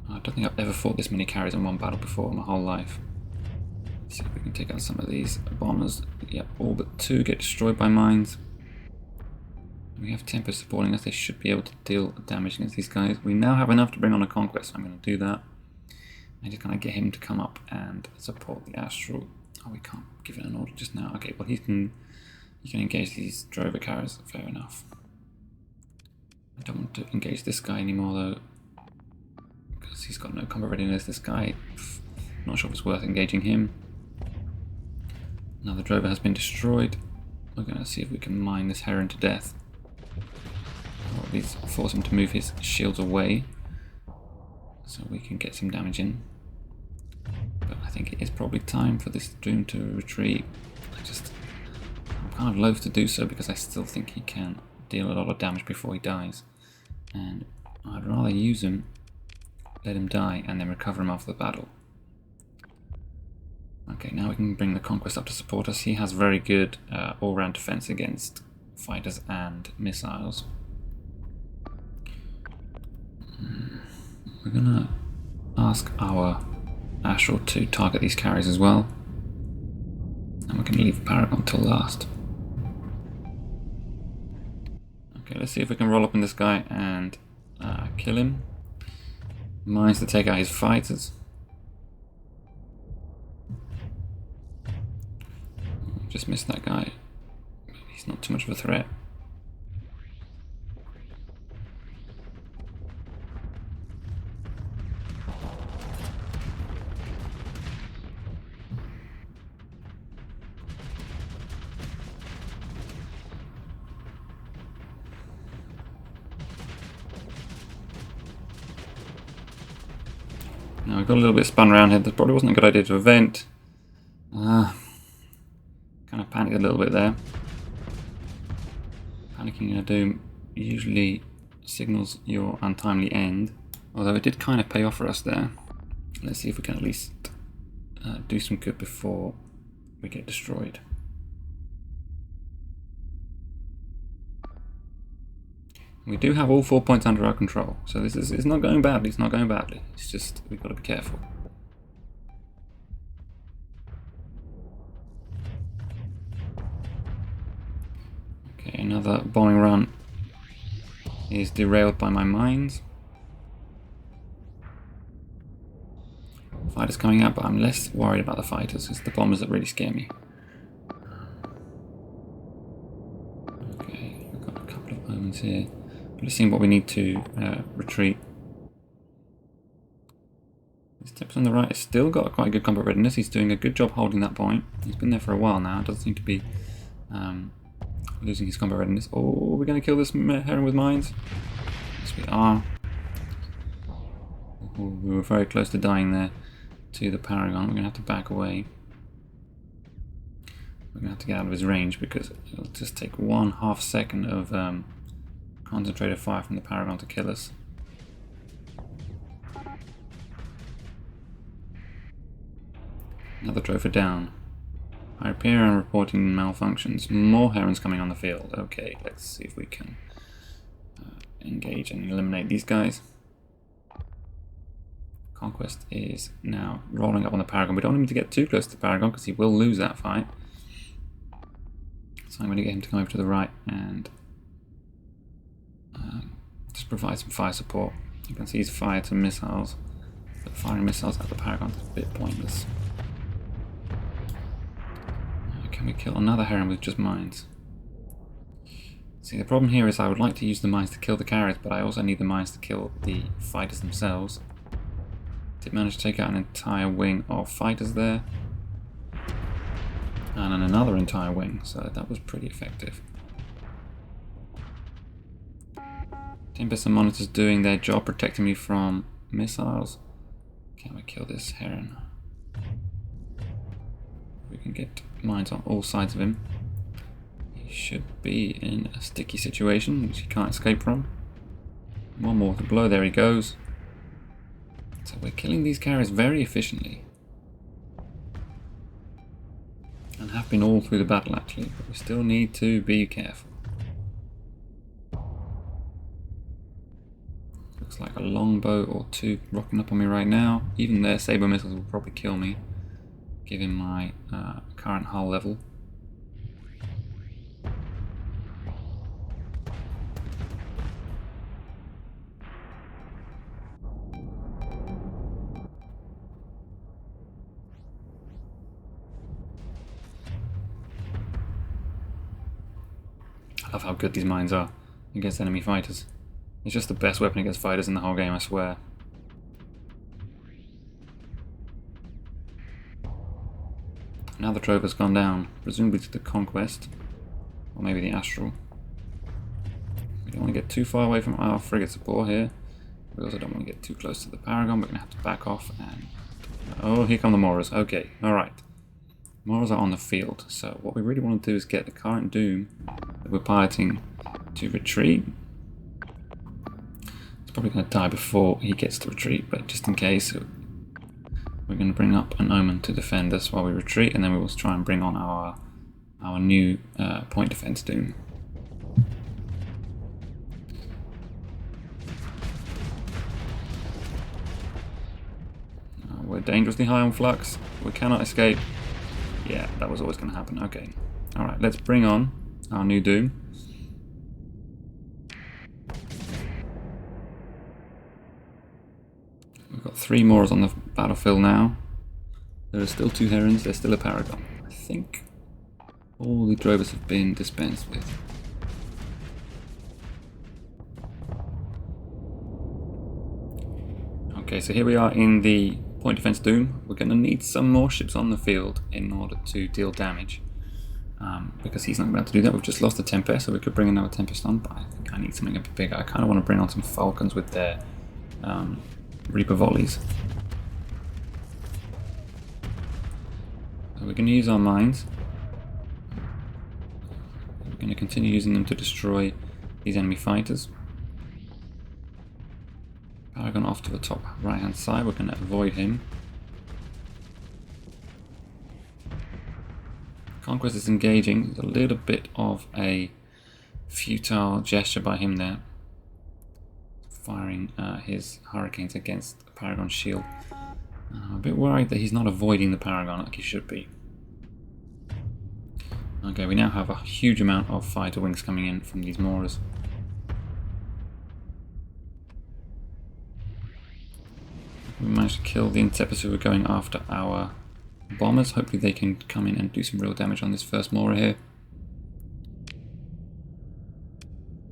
I don't think I've ever fought this many carriers in one battle before in my whole life. Let's see if we can take out some of these bombers. Yep, all but 2 get destroyed by mines. We have Tempest supporting us. They should be able to deal damage against these guys. We now have enough to bring on a Conquest. I'm going to do that. I'm just going to get him to come up and support the Astral. Oh, we can't give it an order just now. Okay, well he can engage these Drover carriers. Fair enough. I don't want to engage this guy anymore though, because he's got no combat readiness. This guy, not sure if it's worth engaging him. Another Drover has been destroyed. We're going to see if we can mine this Heron to death. Or at least force him to move his shields away, so we can get some damage in. But I think it is probably time for this Doom to retreat. I'm kind of loath to do so because I still think he can deal a lot of damage before he dies. And I'd rather use him, let him die, and then recover him after the battle. Okay, now we can bring the Conquest up to support us. He has very good all-round defense against fighters and missiles. We're gonna ask our Astral to target these carriers as well. And we're gonna leave Paragon till last. Okay, let's see if we can roll up on this guy and kill him. Mines to take out his fighters. Just missed that guy. He's not too much of a threat. Now we've got a little bit spun around here. That probably wasn't a good idea to event. Kind of panicked a little bit there. Panicking in a Doom usually signals your untimely end, although it did kind of pay off for us there. Let's see if we can at least do some good before we get destroyed. We do have all 4 points under our control, so this is not going badly. It's not going badly. It's just we've got to be careful. Okay, another bombing run is derailed by my mines. Fighters coming out, but I'm less worried about the fighters. It's the bombers that really scare me. Okay, we've got a couple of moments here. Just seeing what we need to retreat. This Tempest on the right has still got quite a good combat readiness. He's doing a good job holding that point. He's been there for a while now. Doesn't seem to be losing his combat readiness. Oh, we're going to kill this Heron with mines? Yes, we are. Oh, we were very close to dying there to the Paragon. We're going to have to back away. We're going to have to get out of his range because it'll just take 1/2 second of concentrated fire from the Paragon to kill us. Another Drover down. Hyperion reporting malfunctions. More Herons coming on the field. Okay, let's see if we can engage and eliminate these guys. Conquest is now rolling up on the Paragon. We don't want him to get too close to the Paragon because he will lose that fight. So I'm going to get him to come over to the right and just provide some fire support. You can see he's fired some missiles, but firing missiles at the Paragon is a bit pointless. Can we kill another Heron with just mines? See, the problem here is I would like to use the mines to kill the carriers, but I also need the mines to kill the fighters themselves. Did manage to take out an entire wing of fighters there, and then another entire wing, so that was pretty effective. Tempest and Monitors doing their job, protecting me from missiles. Can we kill this Heron? We can get mines on all sides of him. He should be in a sticky situation which he can't escape from. One more to blow, there he goes. So we're killing these carriers very efficiently. And have been all through the battle actually, but we still need to be careful. Looks like a longbow or two rocking up on me right now. Even their saber missiles will probably kill me, given my current hull level. love how good these mines are against enemy fighters. It's just the best weapon against fighters in the whole game, I swear. Now the Trove has gone down, presumably to the Conquest, or maybe the Astral. We don't want to get too far away from our frigate support here. We also don't want to get too close to the Paragon. We're going to have to back off and... Oh, here come the Moras. Okay, alright. Moras are on the field, so what we really want to do is get the current Doom that we're piloting to retreat. It's probably going to die before he gets to retreat, but just in case, we're going to bring up an Omen to defend us while we retreat, and then we will try and bring on our new point defense Doom. We're dangerously high on flux. We cannot escape. Yeah, that was always going to happen. Okay. Alright, let's bring on our new Doom. We've got 3 Moras on the battlefield now. There are still 2 Herons. There's still a Paragon. I think all the Drovers have been dispensed with. Okay, so here we are in the point defense Doom. We're going to need some more ships on the field in order to deal damage. Because he's not going to be able to do that. We've just lost the Tempest, so we could bring another Tempest on, but I think I need something a bit bigger. I kind of want to bring on some Falcons with their Reaper volleys. So we're going to use our mines. We're going to continue using them to destroy these enemy fighters. Paragon off to the top right hand side, we're going to avoid him. Conquest is engaging. There's a little bit of a futile gesture by him there, firing his Hurricanes against the Paragon shield. I'm a bit worried that he's not avoiding the Paragon like he should be. Okay, we now have a huge amount of fighter wings coming in from these Moras. We managed to kill the Interceptors who were going after our bombers. Hopefully they can come in and do some real damage on this first Mora here.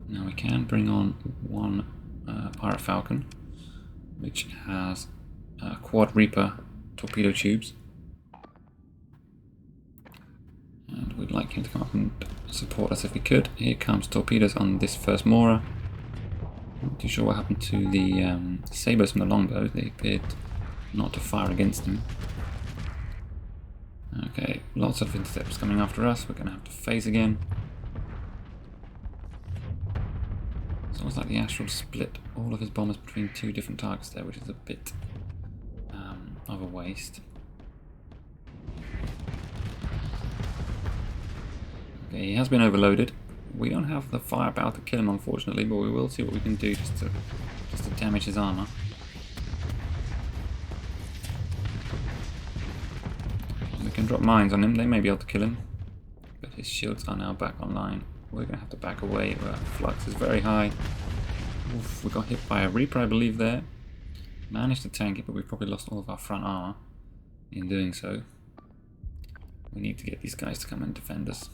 Now we can bring on one Pirate Falcon, which has quad Reaper torpedo tubes. And we'd like him to come up and support us if he could. Here comes torpedoes on this first Mora. Not too sure what happened to the sabres from the longbow. They appeared not to fire against them. Okay, lots of interceptors coming after us. We're going to have to phase again. It's almost like the Astral split all of his bombers between 2 different targets there, which is a bit of a waste. Okay, he has been overloaded. We don't have the firepower to kill him, unfortunately, but we will see what we can do just to damage his armor. We can drop mines on him. They may be able to kill him, but his shields are now back online. We're going to have to back away. Flux is very high. Oof, we got hit by a Reaper, I believe, there. Managed to tank it, but we've probably lost all of our front armor in doing so. We need to get these guys to come and defend us.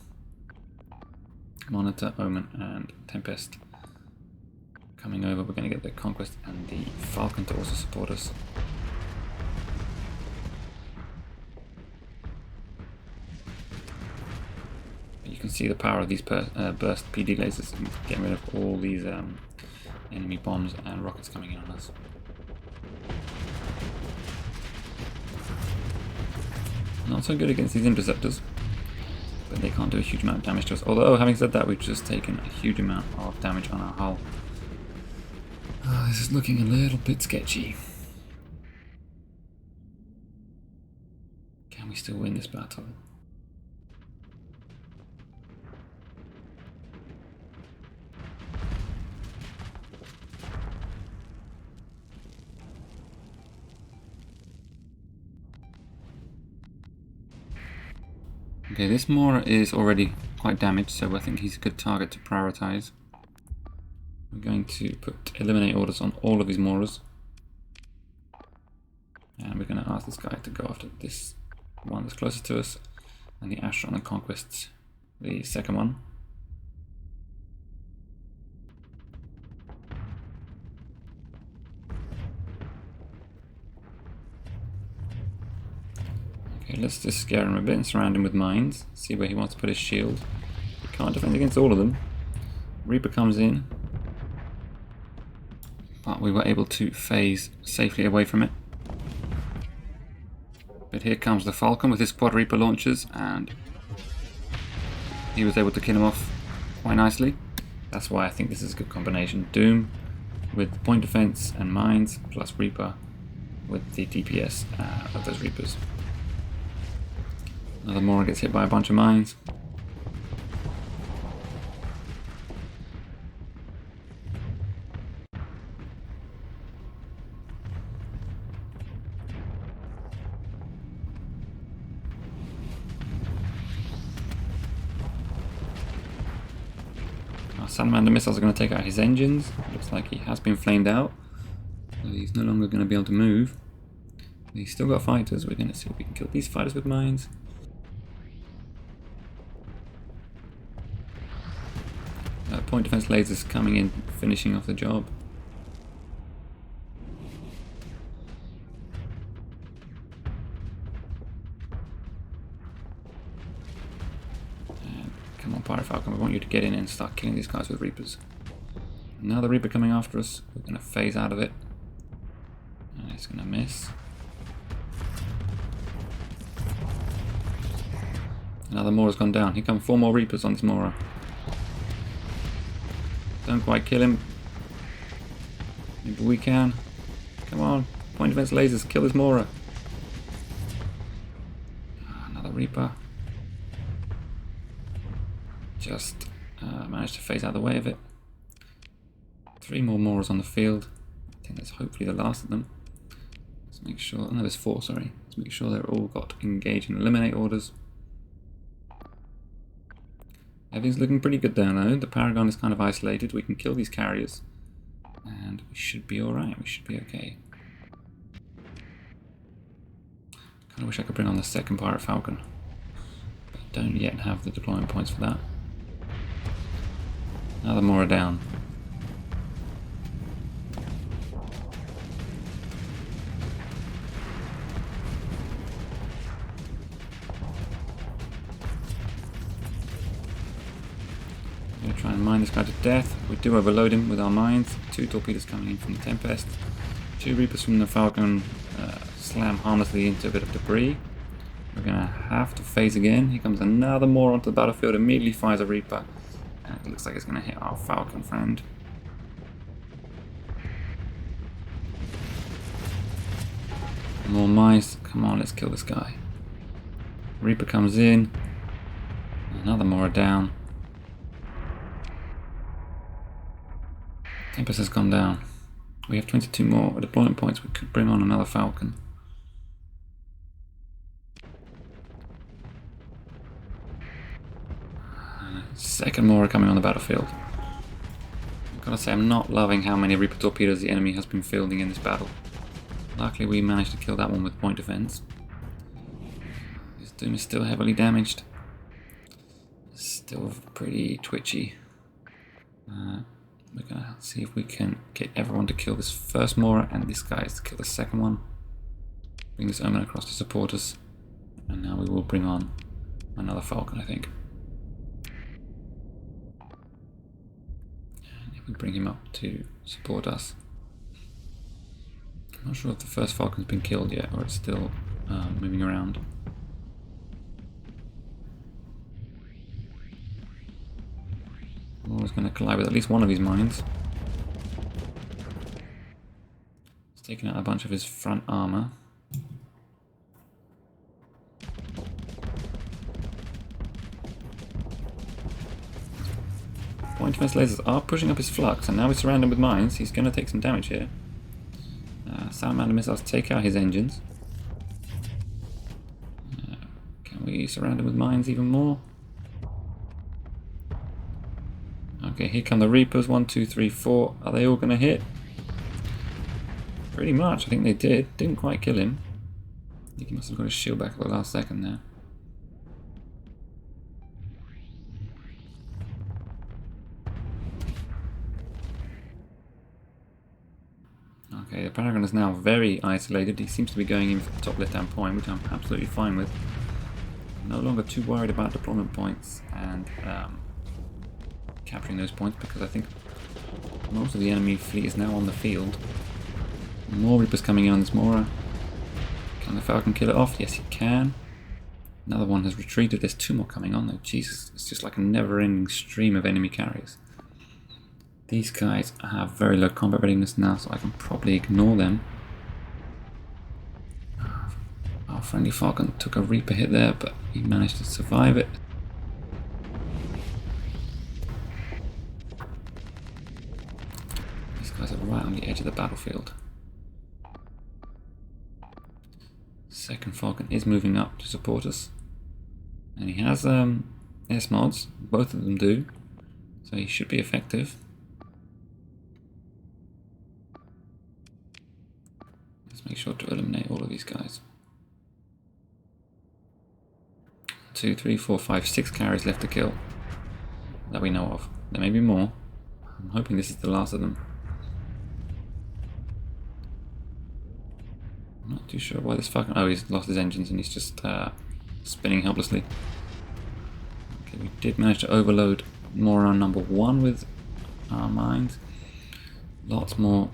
Monitor, Omen, and Tempest coming over. We're going to get the Conquest and the Falcon to also support us. You can see the power of these burst PD lasers getting rid of all these enemy bombs and rockets coming in on us. Not so good against these interceptors, but they can't do a huge amount of damage to us. Although, having said that, we've just taken a huge amount of damage on our hull. This is looking a little bit sketchy. Can we still win this battle? Okay, this Mora is already quite damaged, so I think he's a good target to prioritize. We're going to put eliminate orders on all of his Moras. And we're going to ask this guy to go after this one that's closest to us, and the Astron and Conquest, the second one. Okay, let's just scare him a bit and surround him with mines. See where he wants to put his shield. He can't defend against all of them. Reaper comes in. But we were able to phase safely away from it. But here comes the Falcon with his quad Reaper launchers, and he was able to kill him off quite nicely. That's why I think this is a good combination. Doom with point defense and mines, plus Reaper with the DPS of those Reapers. Another Mora gets hit by a bunch of mines. Our Salamander missiles are going to take out his engines. Looks like he has been flamed out. So he's no longer going to be able to move. He's still got fighters. We're going to see if we can kill these fighters with mines. Point defense lasers coming in, finishing off the job. Come on, Pirate Falcon, we want you to get in and start killing these guys with Reapers. Another Reaper coming after us. We're going to phase out of it. And it's going to miss. Another Mora's gone down. Here come 4 more Reapers on this Mora. Don't quite kill him. Maybe we can. Come on. Point defense lasers. Kill this Mora. Another Reaper. Just managed to phase out the way of it. 3 more Moras on the field. I think that's hopefully the last of them. Let's make sure. No, there's 4, sorry. Let's make sure they're all got engage and eliminate orders. Everything's looking pretty good there though. The Paragon is kind of isolated. We can kill these carriers. And we should be alright. We should be okay. Kind of wish I could bring on the second Pirate Falcon. But I don't yet have the deployment points for that. Another Mora down. Try and mine this guy to death. We do overload him with our mines. 2 torpedoes coming in from the Tempest. 2 Reapers from the Falcon slam harmlessly into a bit of debris. We're going to have to phase again. Here comes another Mora onto the battlefield. Immediately fires a Reaper. And it looks like it's going to hit our Falcon friend. More mice. Come on, let's kill this guy. Reaper comes in. Another Mora down. Tempest has gone down. We have 22 more deployment points. We could bring on another Falcon. Second Mora coming on the battlefield. I've got to say, I'm not loving how many Reaper torpedoes the enemy has been fielding in this battle. Luckily we managed to kill that one with point defense. This Doom is still heavily damaged. Still pretty twitchy. We're going to see if we can get everyone to kill this first Mora and this guy to kill the second one. Bring this Omen across to support us. And now we will bring on another Falcon, I think. And if we bring him up to support us. I'm not sure if the first Falcon's been killed yet or it's still moving around. Mora's going to collide with at least one of his mines. He's taken out a bunch of his front armor. Point defense lasers are pushing up his flux, and now we surround him with mines. He's going to take some damage here. Salamander missiles take out his engines. Can we surround him with mines even more? Okay, here come the Reapers. 1, 2, 3, 4. Are they all going to hit? Pretty much. I think they did. Didn't quite kill him. I think he must have got his shield back at the last second there. Okay, the Paragon is now very isolated. He seems to be going in for the top left-hand point, which I'm absolutely fine with. No longer too worried about deployment points and capturing those points, because I think most of the enemy fleet is now on the field. More Reapers coming in on this Mora. Can the Falcon kill it off? Yes, he can. Another one has retreated. There's 2 more coming on though. Jesus, it's just like a never-ending stream of enemy carriers. These guys have very low combat readiness now, so I can probably ignore them. Our friendly Falcon took a Reaper hit there, but he managed to survive it. These guys are right on the edge of the battlefield. Second Falcon is moving up to support us. And he has S-mods, both of them do, so he should be effective. Let's make sure to eliminate all of these guys. 2, 3, 4, 5, 6 carries left to kill that we know of. There may be more. I'm hoping this is the last of them. I'm not too sure why this Falcon... Oh, he's lost his engines and he's just spinning helplessly. Okay, we did manage to overload more on number 1 with our mines. Lots more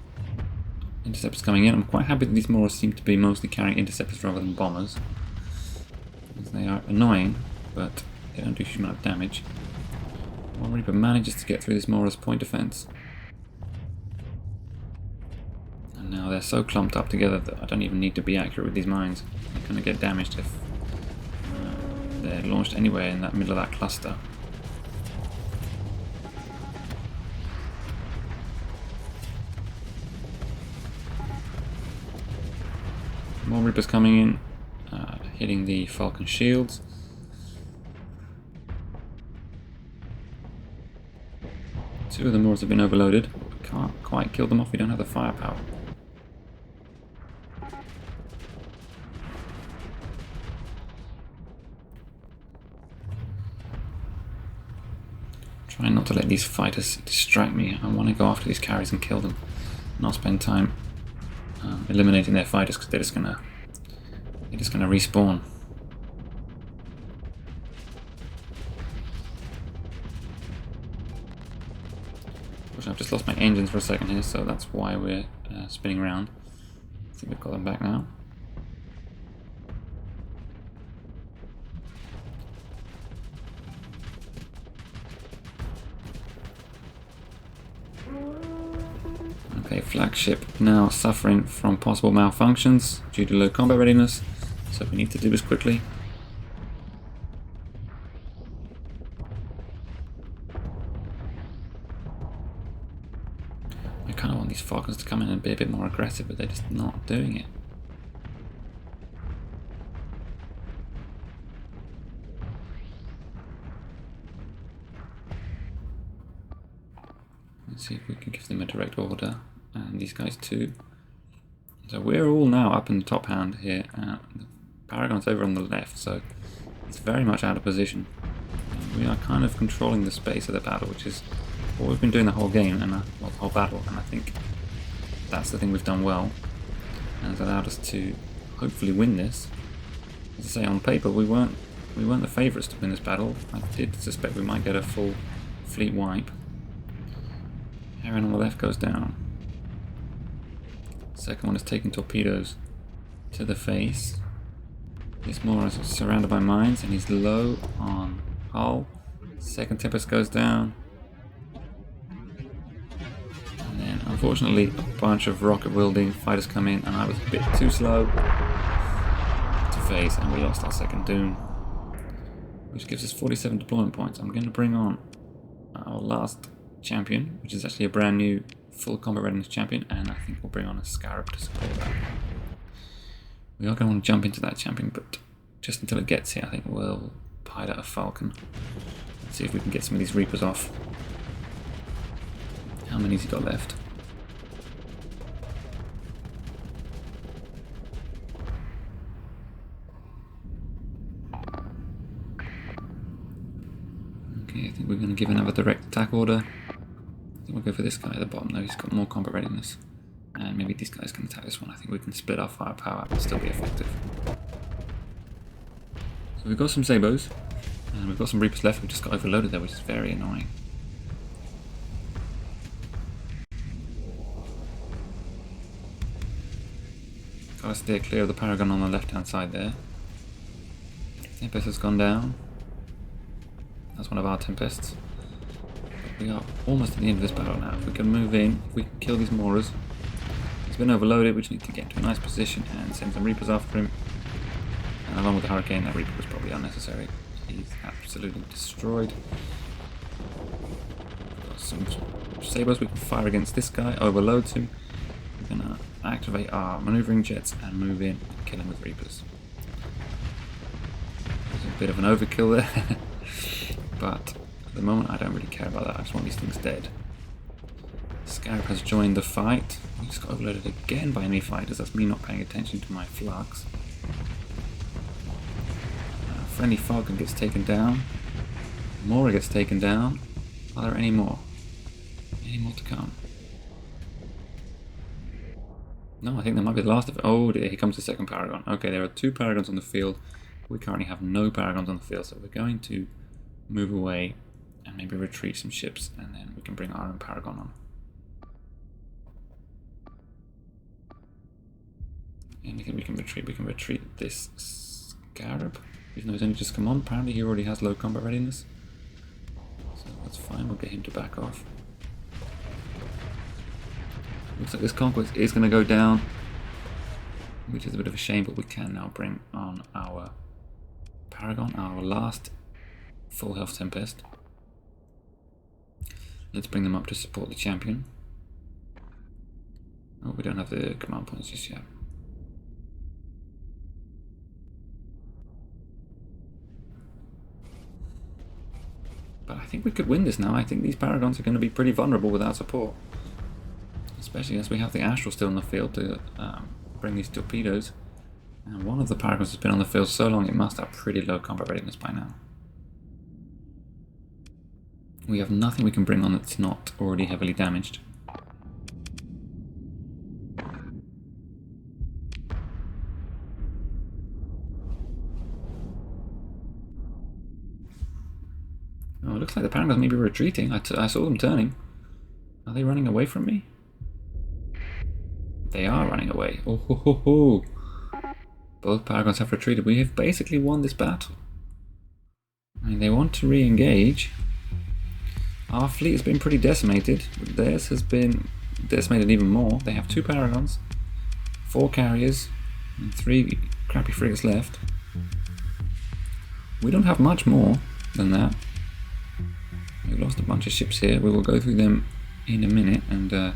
interceptors coming in. I'm quite happy that these Moras seem to be mostly carrying interceptors rather than bombers. Because they are annoying, but they don't do a huge amount of damage. One Reaper manages to get through this Mora's point defense. And now they're so clumped up together that I don't even need to be accurate with these mines. They're going to get damaged if they're launched anywhere in that middle of that cluster. More Reapers coming in, hitting the Falcon shields. Two of the Moors have been overloaded, but we can't quite kill them off, we don't have the firepower. Trying not to let these fighters distract me. I want to go after these carriers and kill them, not spend time eliminating their fighters, because they're just gonna respawn. I've just lost my engines for a second here, so that's why we're spinning around. I think we've got them back now. Okay, flagship now suffering from possible malfunctions due to low combat readiness, so we need to do this quickly. I kind of want these Falcons to come in and be a bit more aggressive, but they're just not doing it. Let's see if we can give them a direct order, and these guys too. So we're all now up in the top hand here, and the Paragon's over on the left, so it's very much out of position. We are kind of controlling the space of the battle, which is what we've been doing the whole game, and the whole battle, and I think that's the thing we've done well, and it's allowed us to hopefully win this. As I say, on paper we weren't the favourites to win this battle. I did suspect we might get a full fleet wipe. Heron on the left goes down. Second one is taking torpedoes to the face. This Mora is surrounded by mines and he's low on hull. Second Tempest goes down. And then unfortunately a bunch of rocket wielding fighters come in and I was a bit too slow to face and we lost our second Doom. Which gives us 47 deployment points. I'm going to bring on our last champion, which is actually a brand new full combat readiness champion, and I think we'll bring on a Scarab to support that. We are going to want to jump into that champion, but just until it gets here I think we'll pilot a Falcon. Let's see if we can get some of these Reapers off. How many's he got left? Okay, I think we're going to give another direct attack order. I think we'll go for this guy at the bottom though, he's got more combat readiness. And maybe these guys can attack this one. I think we can split our firepower and still be effective. So we've got some Sabos, and we've got some Reapers left. We just got overloaded there, which is very annoying. Gotta steer clear of the Paragon on the left hand side there. Tempest has gone down. That's one of our Tempests. But we are almost at the end of this battle now. If we can move in, if we can kill these Maurers. He's been overloaded, we just need to get to a nice position and send some Reapers after him. And along with the Hurricane, that Reaper was probably unnecessary. He's absolutely destroyed. Got some Sabres we can fire against this guy, overloads him. We're going to activate our maneuvering jets and move in and kill him with Reapers. There's a bit of an overkill there, but at the moment I don't really care about that. I just want these things dead. Scarab has joined the fight. We just got overloaded again by enemy fighters. That's me not paying attention to my flux. Friendly Falcon gets taken down. Mora gets taken down. Are there any more? Any more to come? No, I think that might be the last of it. Oh dear, here comes the second Paragon. Okay, there are 2 Paragons on the field. We currently have no Paragons on the field, so we're going to move away and maybe retreat some ships, and then we can bring our own Paragon on. Anything we can retreat. We can retreat this Scarab, even though he's only just come on. Apparently he already has low combat readiness, so that's fine. We'll get him to back off. Looks like this conquest is going to go down, which is a bit of a shame, but we can now bring on our Paragon, our last full health Tempest. Let's bring them up to support the champion. Oh, we don't have the command points just yet. But I think we could win this now. I think these Paragons are going to be pretty vulnerable without support. Especially as we have the Astral still in the field to bring these torpedoes. And one of the Paragons has been on the field so long it must have pretty low combat readiness by now. We have nothing we can bring on that's not already heavily damaged. Oh, it looks like the Paragons may be retreating. I saw them turning. Are they running away from me? They are running away. Oh ho ho ho! Both Paragons have retreated. We have basically won this battle. I mean, they want to re-engage. Our fleet has been pretty decimated. Theirs has been decimated even more. They have 2 Paragons, 4 carriers, and 3 crappy frigates left. We don't have much more than that. We've lost a bunch of ships here. We will go through them in a minute and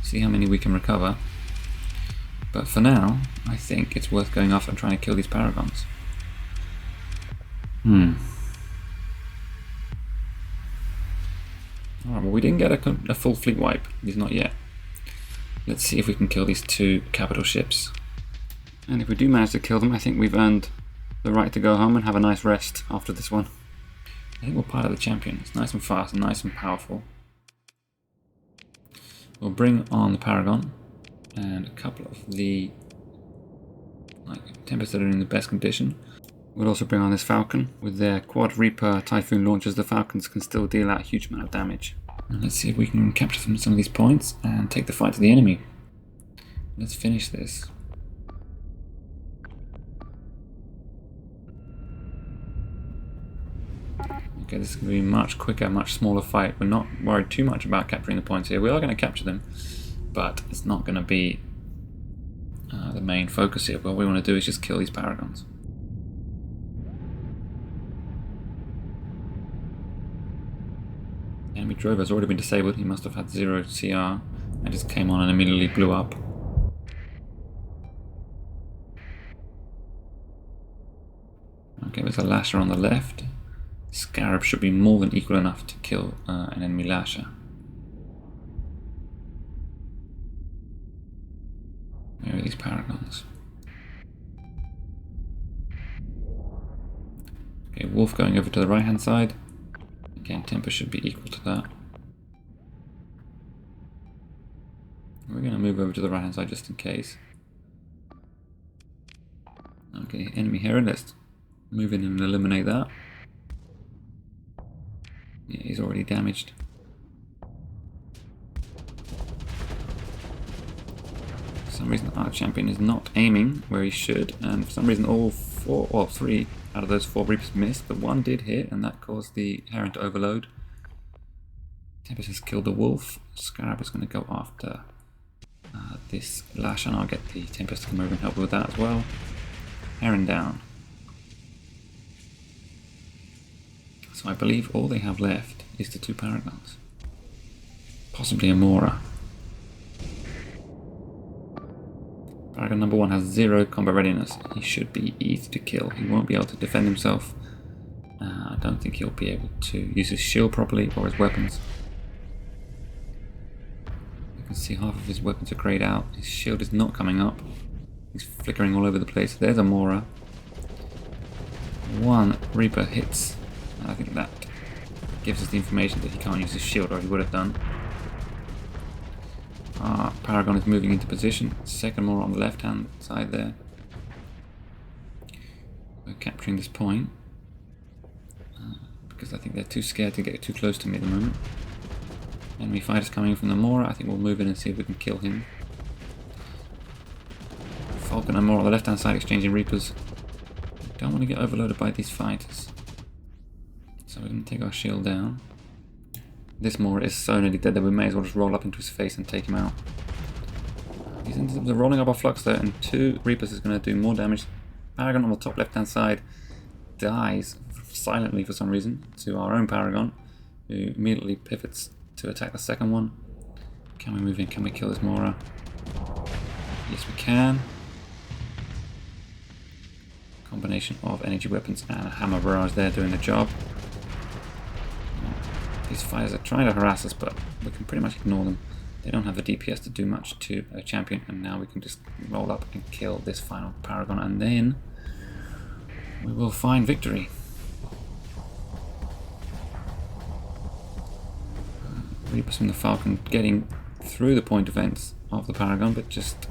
see how many we can recover. But for now, I think it's worth going off and trying to kill these Paragons. Alright, well, we didn't get a full fleet wipe, at least not yet. Let's see if we can kill these 2 capital ships. And if we do manage to kill them, I think we've earned the right to go home and have a nice rest after this one. I think we'll pilot the champion. It's nice and fast and nice and powerful. We'll bring on the Paragon and a couple of the Tempests that are in the best condition. We'll also bring on this Falcon. With their quad Reaper Typhoon launchers, the Falcons can still deal out a huge amount of damage. And let's see if we can capture some of these points and take the fight to the enemy. Let's finish this. Okay, this is going to be a much quicker, much smaller fight. We're not worried too much about capturing the points here. We are going to capture them, but it's not going to be the main focus here. What we want to do is just kill these Paragons. Enemy drover has already been disabled. He must have had 0 CR and just came on and immediately blew up. Okay, there's a Lasher on the left. Scarab should be more than equal enough to kill an enemy Lasher. Where are these Paragons? Okay, Wolf going over to the right hand side. Again, tempo should be equal to that. We're going to move over to the right hand side just in case. Okay, enemy Heron, let's move in and eliminate that. Yeah, he's already damaged. For some reason our champion is not aiming where he should, and for some reason all four, or three out of those 4 Reapers missed, but one did hit, and that caused the Heron to overload. Tempest has killed the Wolf. Scarab is going to go after this Lash, and I'll get the Tempest to come over and help with that as well. Heron down. So I believe all they have left is the 2 Paragons. Possibly a Mora. Paragon number 1 has 0 combat readiness. He should be easy to kill. He won't be able to defend himself. I don't think he'll be able to use his shield properly or his weapons. You can see half of his weapons are grayed out. His shield is not coming up. He's flickering all over the place. There's a Mora. 1 Reaper hits. I think that gives us the information that he can't use his shield, or he would have done. Paragon is moving into position. 2nd Mora on the left hand side there. We're capturing this point. Because I think they're too scared to get too close to me at the moment. Enemy fighters coming in from the Mora. I think we'll move in and see if we can kill him. Falcon and Mora on the left hand side exchanging Reapers. Don't want to get overloaded by these fighters. So we're going to take our shield down. This Mora is so nearly dead that we may as well just roll up into his face and take him out. He's in the rolling up our flux there, and 2 Reapers is going to do more damage. Paragon on the top left hand side dies silently for some reason to our own Paragon, who immediately pivots to attack the 2nd one. Can we move in? Can we kill this Mora? Yes, we can. Combination of energy weapons and a hammer barrage there doing the job. These fighters are trying to harass us, but we can pretty much ignore them. They don't have the DPS to do much to a champion, and now we can just roll up and kill this final Paragon, and then we will find victory. Reapers from the Falcon getting through the point defense of the Paragon, but just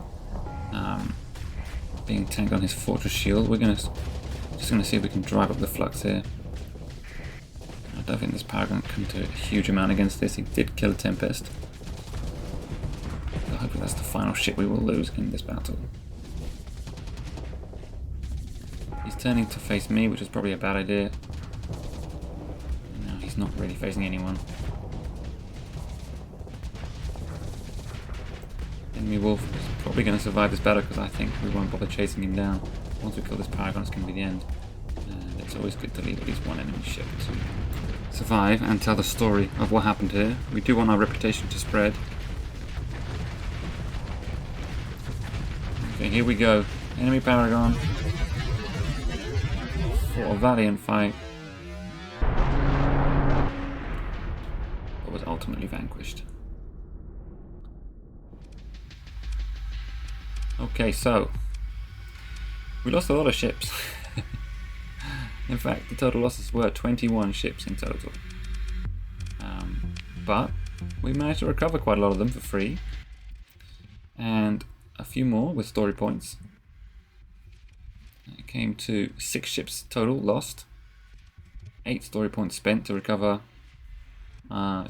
being tanked on his Fortress Shield. We're just gonna see if we can drive up the flux here. I don't think this Paragon can do a huge amount against this. He did kill a Tempest. So hopefully that's the final ship we will lose in this battle. He's turning to face me, which is probably a bad idea. No, he's not really facing anyone. Enemy Wolf is probably going to survive this battle because I think we won't bother chasing him down. Once we kill this Paragon, it's going to be the end. And it's always good to leave at least one enemy ship to survive and tell the story of what happened here. We do want our reputation to spread. Okay, here we go. Enemy Paragon. For a valiant fight. But was ultimately vanquished. Okay, so we lost a lot of ships. In fact, the total losses were 21 ships in total. But we managed to recover quite a lot of them for free, and a few more with story points. It came to 6 ships total lost, 8 story points spent to recover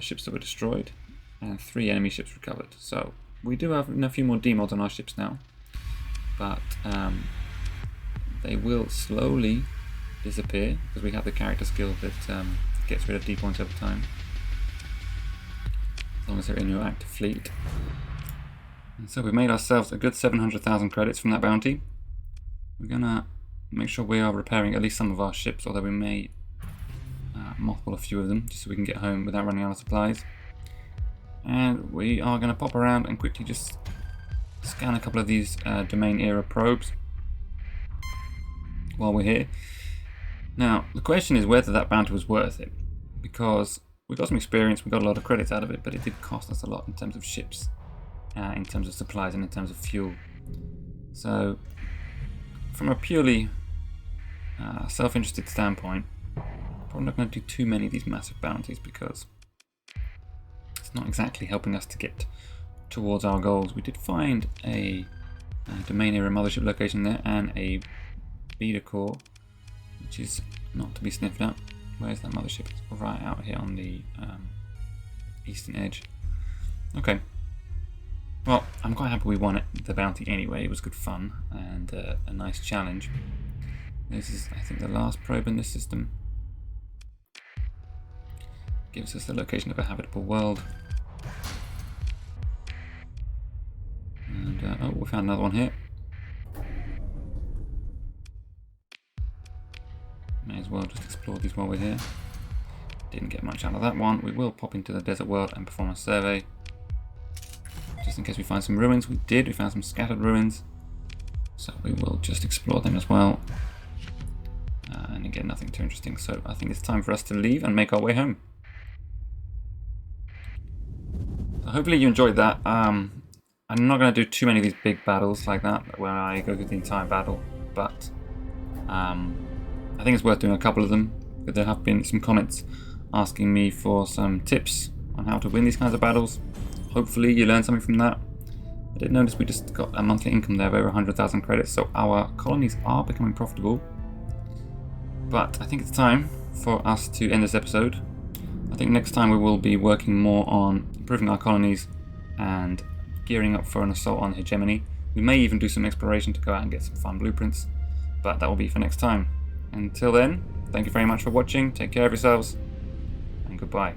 ships that were destroyed, and 3 enemy ships recovered. So we do have a few more demods on our ships now, but they will slowly disappear because we have the character skill that gets rid of D points over time, as long as they're in your active fleet. And so we've made ourselves a good 700,000 credits from that bounty. We're gonna make sure we are repairing at least some of our ships, although we may mothball a few of them just so we can get home without running out of supplies. And we are going to pop around and quickly just scan a couple of these domain era probes while we're here. Now, the question is whether that bounty was worth it, because we got some experience, we got a lot of credits out of it, but it did cost us a lot in terms of ships, in terms of supplies, and in terms of fuel. So, from a purely self-interested standpoint, I'm probably not going to do too many of these massive bounties because it's not exactly helping us to get towards our goals. We did find a domain area mothership location there and a beta core, which is not to be sniffed at. Where's that mothership? It's right out here on the eastern edge. Okay. Well, I'm quite happy we won the bounty anyway. It was good fun and a nice challenge. This is, I think, the last probe in this system. Gives us the location of a habitable world. And, oh, we found another one here. May as well just explore these while we're here. Didn't get much out of that one. We will pop into the desert world and perform a survey. Just in case we find some ruins. We did. We found some scattered ruins. So we will just explore them as well. And again, nothing too interesting. So I think it's time for us to leave and make our way home. So hopefully you enjoyed that. I'm not going to do too many of these big battles like that, where I go through the entire battle. But I think it's worth doing a couple of them. There have been some comments asking me for some tips on how to win these kinds of battles. Hopefully you learned something from that. I did notice we just got a monthly income there of over 100,000 credits, so our colonies are becoming profitable. But I think it's time for us to end this episode. I think next time we will be working more on improving our colonies and gearing up for an assault on Hegemony. We may even do some exploration to go out and get some fun blueprints, but that will be for next time. Until then, thank you very much for watching, take care of yourselves, and goodbye.